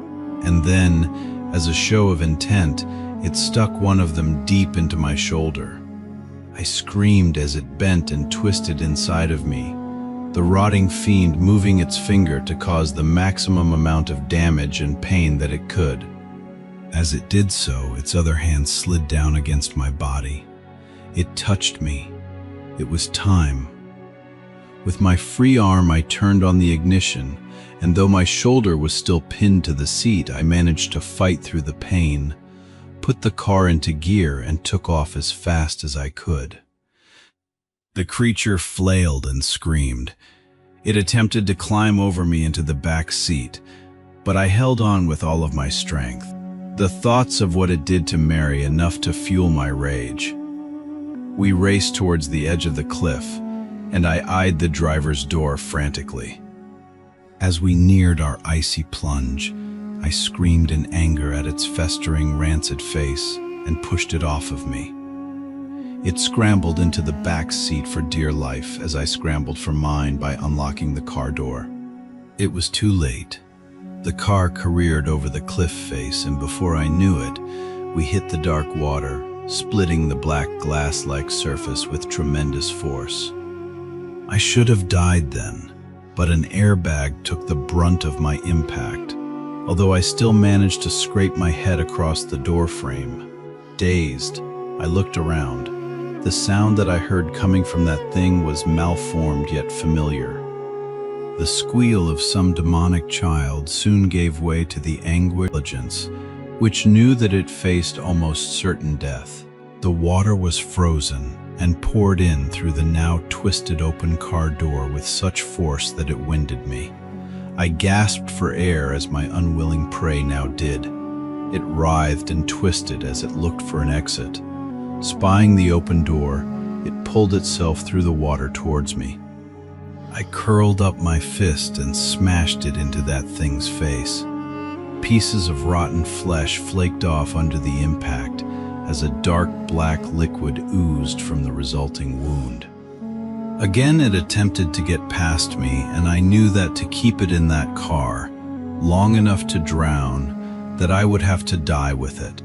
and then, as a show of intent, it stuck one of them deep into my shoulder. I screamed as it bent and twisted inside of me, the rotting fiend moving its finger to cause the maximum amount of damage and pain that it could. As it did so, its other hand slid down against my body. It touched me. It was time. With my free arm, I turned on the ignition, and though my shoulder was still pinned to the seat, I managed to fight through the pain, put the car into gear, and took off as fast as I could. The creature flailed and screamed. It attempted to climb over me into the back seat, but I held on with all of my strength. The thoughts of what it did to Mary enough to fuel my rage. We raced towards the edge of the cliff, and I eyed the driver's door frantically. As we neared our icy plunge, I screamed in anger at its festering, rancid face and pushed it off of me. It scrambled into the back seat for dear life as I scrambled for mine by unlocking the car door. It was too late. The car careered over the cliff face, and before I knew it, we hit the dark water, splitting the black glass-like surface with tremendous force. I should have died then, but an airbag took the brunt of my impact, although I still managed to scrape my head across the door frame. Dazed, I looked around. The sound that I heard coming from that thing was malformed yet familiar. The squeal of some demonic child soon gave way to the anguished intelligence, which knew that it faced almost certain death. The water was frozen and poured in through the now twisted open car door with such force that it winded me. I gasped for air as my unwilling prey now did. It writhed and twisted as it looked for an exit. Spying the open door, it pulled itself through the water towards me. I curled up my fist and smashed it into that thing's face. Pieces of rotten flesh flaked off under the impact as a dark black liquid oozed from the resulting wound. Again it attempted to get past me, and I knew that to keep it in that car, long enough to drown, that I would have to die with it.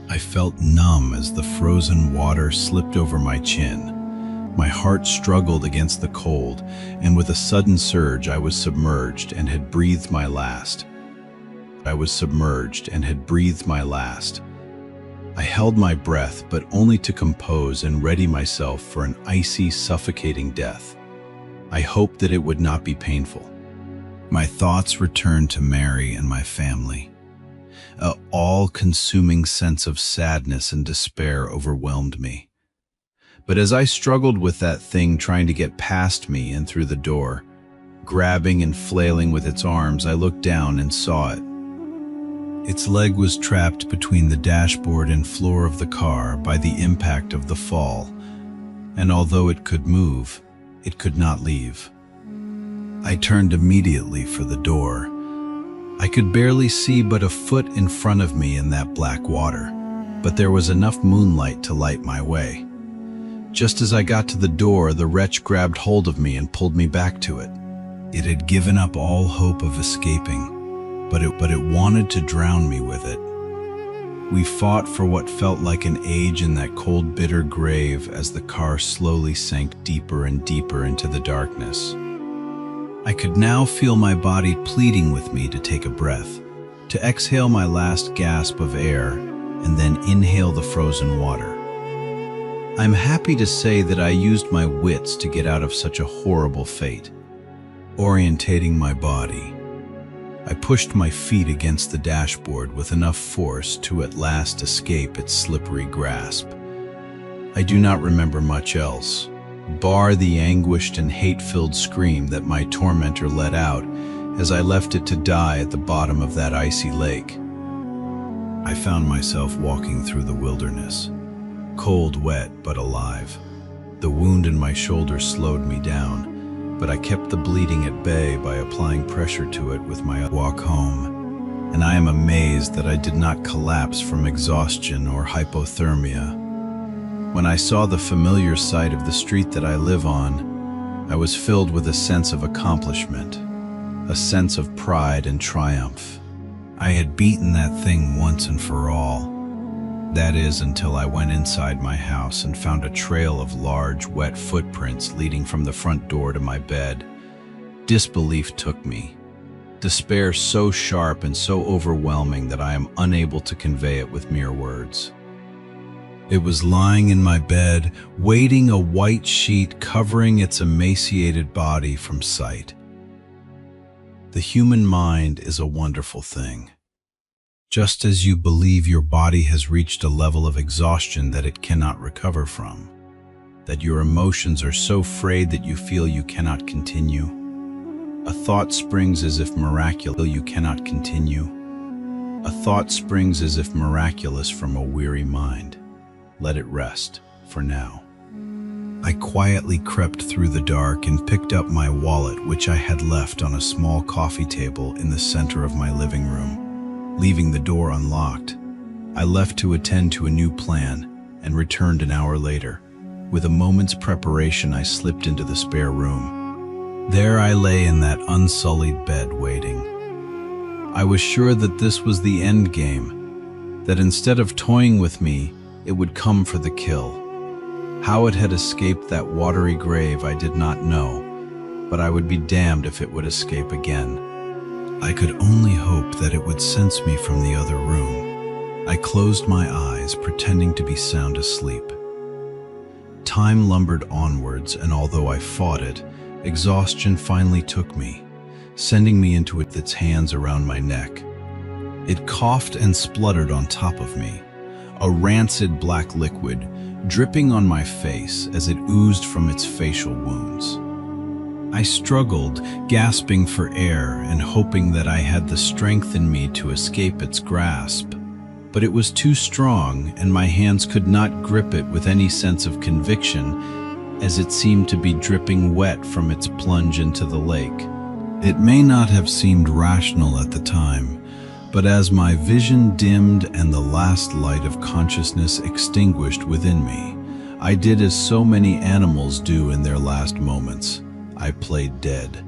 I felt numb as the frozen water slipped over my chin. My heart struggled against the cold, and with a sudden surge I was submerged and had breathed my last. I was submerged and had breathed my last. I held my breath, but only to compose and ready myself for an icy, suffocating death. I hoped that it would not be painful. My thoughts returned to Mary and my family. An all-consuming sense of sadness and despair overwhelmed me. But as I struggled with that thing trying to get past me and through the door, grabbing and flailing with its arms, I looked down and saw it. Its leg was trapped between the dashboard and floor of the car by the impact of the fall, and although it could move, it could not leave. I turned immediately for the door. I could barely see but a foot in front of me in that black water, but there was enough moonlight to light my way. Just as I got to the door, the wretch grabbed hold of me and pulled me back to it. It had given up all hope of escaping, but it wanted to drown me with it. We fought for what felt like an age in that cold, bitter grave as the car slowly sank deeper and deeper into the darkness. I could now feel my body pleading with me to take a breath, to exhale my last gasp of air, and then inhale the frozen water. I'm happy to say that I used my wits to get out of such a horrible fate. Orientating my body, I pushed my feet against the dashboard with enough force to at last escape its slippery grasp. I do not remember much else, bar the anguished and hate-filled scream that my tormentor let out as I left it to die at the bottom of that icy lake. I found myself walking through the wilderness, cold, wet, but alive. The wound in my shoulder slowed me down, but I kept the bleeding at bay by applying pressure to it with my walk home, and I am amazed that I did not collapse from exhaustion or hypothermia. When I saw the familiar sight of the street that I live on, I was filled with a sense of accomplishment, a sense of pride and triumph. I had beaten that thing once and for all. That is, until I went inside my house and found a trail of large, wet footprints leading from the front door to my bed. Disbelief took me. Despair so sharp and so overwhelming that I am unable to convey it with mere words. It was lying in my bed, waiting, a white sheet covering its emaciated body from sight. The human mind is a wonderful thing. Just as you believe your body has reached a level of exhaustion that it cannot recover from, that your emotions are so frayed that you feel you cannot continue, a thought springs as if miraculous you cannot continue. A thought springs as if miraculous from a weary mind. Let it rest, for now. I quietly crept through the dark and picked up my wallet, which I had left on a small coffee table in the center of my living room. Leaving the door unlocked, I left to attend to a new plan and returned an hour later. With a moment's preparation, I slipped into the spare room. There I lay in that unsullied bed waiting. I was sure that this was the end game, that instead of toying with me, it would come for the kill. How it had escaped that watery grave I did not know, but I would be damned if it would escape again. I could only hope that it would sense me from the other room. I closed my eyes, pretending to be sound asleep. Time lumbered onwards, and although I fought it, exhaustion finally took me, sending me into it with its hands around my neck. It coughed and spluttered on top of me, a rancid black liquid dripping on my face as it oozed from its facial wounds. I struggled, gasping for air and hoping that I had the strength in me to escape its grasp. But it was too strong, and my hands could not grip it with any sense of conviction, as it seemed to be dripping wet from its plunge into the lake. It may not have seemed rational at the time, but as my vision dimmed and the last light of consciousness extinguished within me, I did as so many animals do in their last moments. I played dead.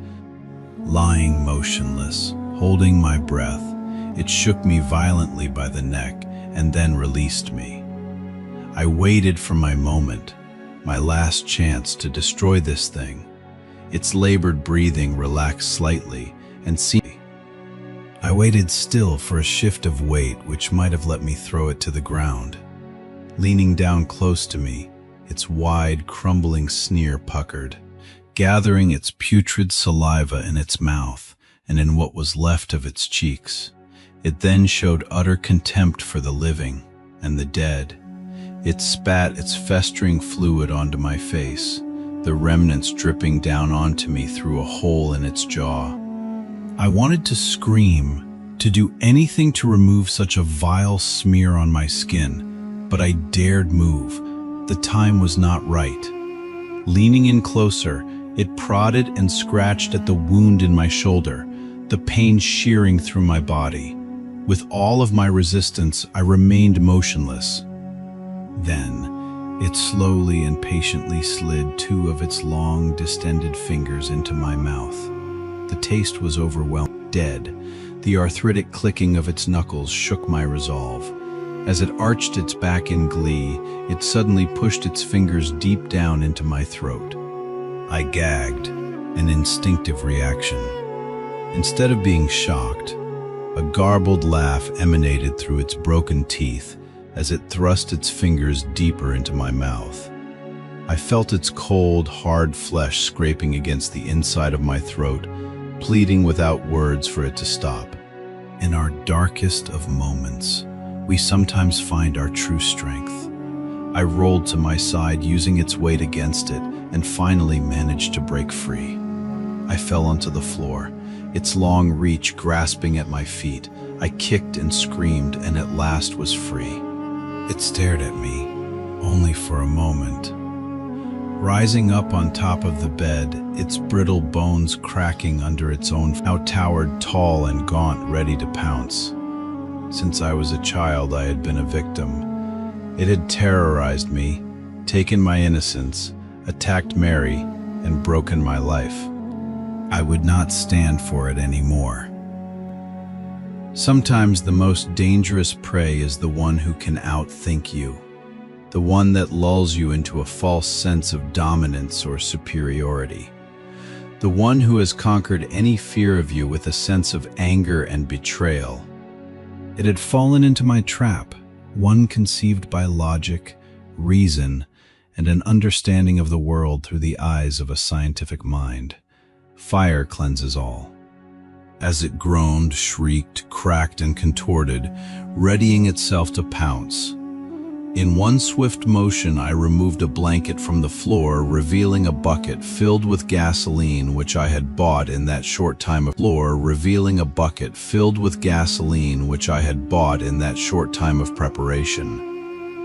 Lying motionless, holding my breath, it shook me violently by the neck and then released me. I waited for my moment, my last chance to destroy this thing. Its labored breathing relaxed slightly and seemed. I waited still for a shift of weight which might have let me throw it to the ground. Leaning down close to me, its wide, crumbling sneer puckered, gathering its putrid saliva in its mouth and in what was left of its cheeks. It then showed utter contempt for the living and the dead. It spat its festering fluid onto my face, the remnants dripping down onto me through a hole in its jaw. I wanted to scream, to do anything to remove such a vile smear on my skin, but I dared move. The time was not right. Leaning in closer, it prodded and scratched at the wound in my shoulder, the pain shearing through my body. With all of my resistance, I remained motionless. Then, it slowly and patiently slid two of its long, distended fingers into my mouth. The taste was overwhelming. Dead. The arthritic clicking of its knuckles shook my resolve. As it arched its back in glee, it suddenly pushed its fingers deep down into my throat. I gagged, an instinctive reaction. Instead of being shocked, a garbled laugh emanated through its broken teeth as it thrust its fingers deeper into my mouth. I felt its cold, hard flesh scraping against the inside of my throat, pleading without words for it to stop. In our darkest of moments, we sometimes find our true strength. I rolled to my side using its weight against it and finally managed to break free. I fell onto the floor, its long reach grasping at my feet. I kicked and screamed and at last was free. It stared at me, only for a moment. Rising up on top of the bed, its brittle bones cracking under its own, now towered tall and gaunt, ready to pounce. Since I was a child, I had been a victim. It had terrorized me, taken my innocence, attacked Mary, and broken my life. I would not stand for it anymore. Sometimes the most dangerous prey is the one who can outthink you, the one that lulls you into a false sense of dominance or superiority, the one who has conquered any fear of you with a sense of anger and betrayal. It had fallen into my trap, one conceived by logic, reason, and an understanding of the world through the eyes of a scientific mind. Fire cleanses all. As it groaned, shrieked, cracked, and contorted, readying itself to pounce. In one swift motion, I removed a blanket from the floor, revealing a bucket filled with gasoline which I had bought in that short time of preparation.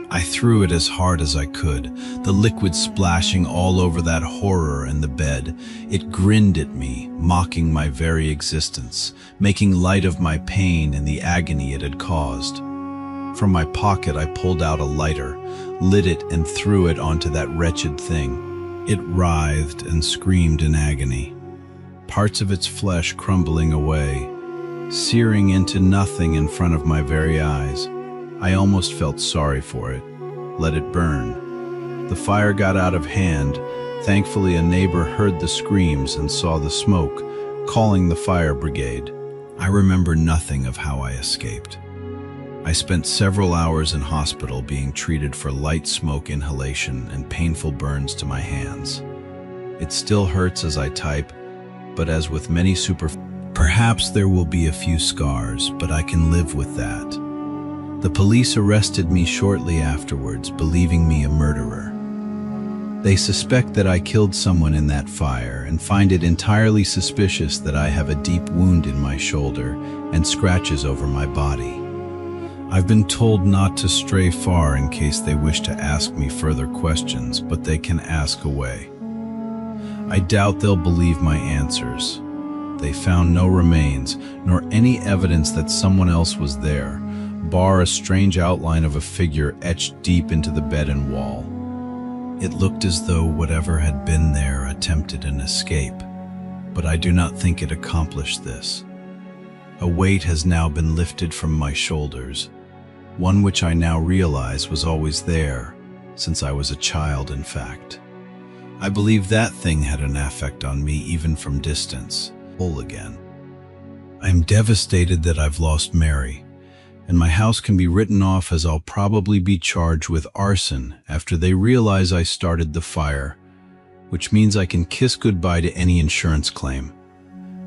I threw it as hard as I could, the liquid splashing all over that horror and the bed. It grinned at me, mocking my very existence, making light of my pain and the agony it had caused. From my pocket I pulled out a lighter, lit it and threw it onto that wretched thing. It writhed and screamed in agony, parts of its flesh crumbling away, searing into nothing in front of my very eyes. I almost felt sorry for it. Let it burn. The fire got out of hand. Thankfully, a neighbor heard the screams and saw the smoke, calling the fire brigade. I remember nothing of how I escaped. I spent several hours in hospital being treated for light smoke inhalation and painful burns to my hands. It still hurts as I type, but as with many perhaps there will be a few scars, but I can live with that. The police arrested me shortly afterwards, believing me a murderer. They suspect that I killed someone in that fire and find it entirely suspicious that I have a deep wound in my shoulder and scratches over my body. I've been told not to stray far in case they wish to ask me further questions, but they can ask away. I doubt they'll believe my answers. They found no remains, nor any evidence that someone else was there, bar a strange outline of a figure etched deep into the bed and wall. It looked as though whatever had been there attempted an escape, but I do not think it accomplished this. A weight has now been lifted from my shoulders, one which I now realize was always there, since I was a child, in fact. I believe that thing had an effect on me even from distance. Whole again. I'm devastated that I've lost Mary, and my house can be written off as I'll probably be charged with arson after they realize I started the fire, which means I can kiss goodbye to any insurance claim.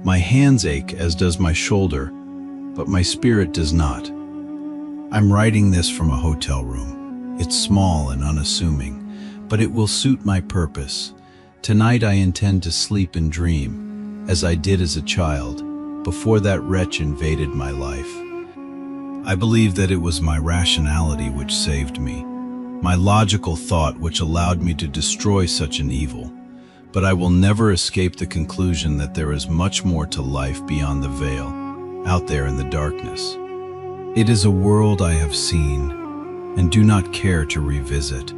My hands ache, as does my shoulder, but my spirit does not. I'm writing this from a hotel room. It's small and unassuming, but it will suit my purpose. Tonight I intend to sleep and dream, as I did as a child, before that wretch invaded my life. I believe that it was my rationality which saved me, my logical thought which allowed me to destroy such an evil. But I will never escape the conclusion that there is much more to life beyond the veil, out there in the darkness. It is a world I have seen and do not care to revisit.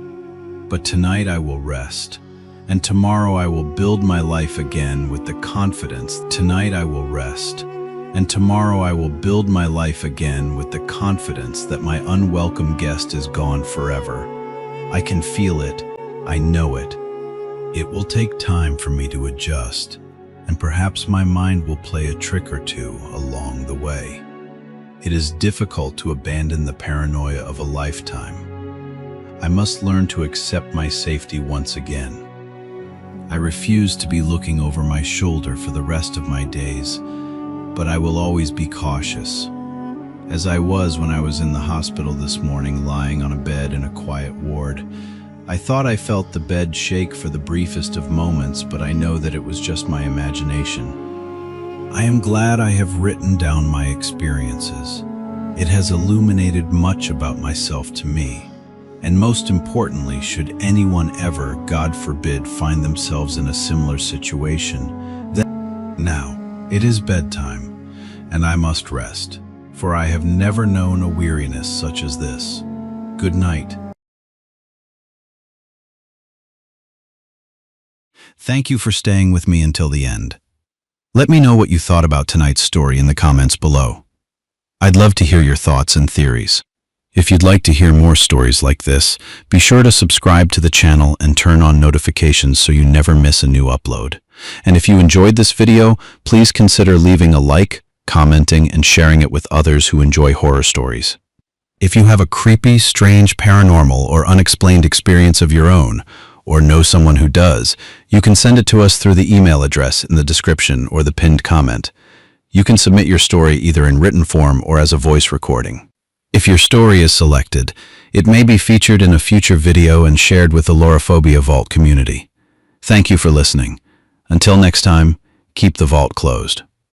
But tonight I will rest, and tomorrow I will build my life again with the confidence. Tonight I will rest, and tomorrow I will build my life again with the confidence that my unwelcome guest is gone forever. I can feel it. I know it. It will take time for me to adjust, and perhaps my mind will play a trick or two along the way. It is difficult to abandon the paranoia of a lifetime. I must learn to accept my safety once again. I refuse to be looking over my shoulder for the rest of my days, but I will always be cautious, as I was when I was in the hospital this morning, lying on a bed in a quiet ward. I thought I felt the bed shake for the briefest of moments, but I know that it was just my imagination. I am glad I have written down my experiences. It has illuminated much about myself to me, and most importantly, should anyone ever, God forbid, find themselves in a similar situation, then now it is bedtime, and I must rest, for I have never known a weariness such as this. Good night. Thank you for staying with me until the end. Let me know what you thought about tonight's story in the comments below. I'd love to hear your thoughts and theories. If you'd like to hear more stories like this, be sure to subscribe to the channel and turn on notifications so you never miss a new upload. And if you enjoyed this video, please consider leaving a like, commenting, and sharing it with others who enjoy horror stories. If you have a creepy, strange, paranormal, or unexplained experience of your own, or know someone who does, you can send it to us through the email address in the description or the pinned comment. You can submit your story either in written form or as a voice recording. If your story is selected, it may be featured in a future video and shared with the Lorephobia Vault community. Thank you for listening. Until next time, keep the vault closed.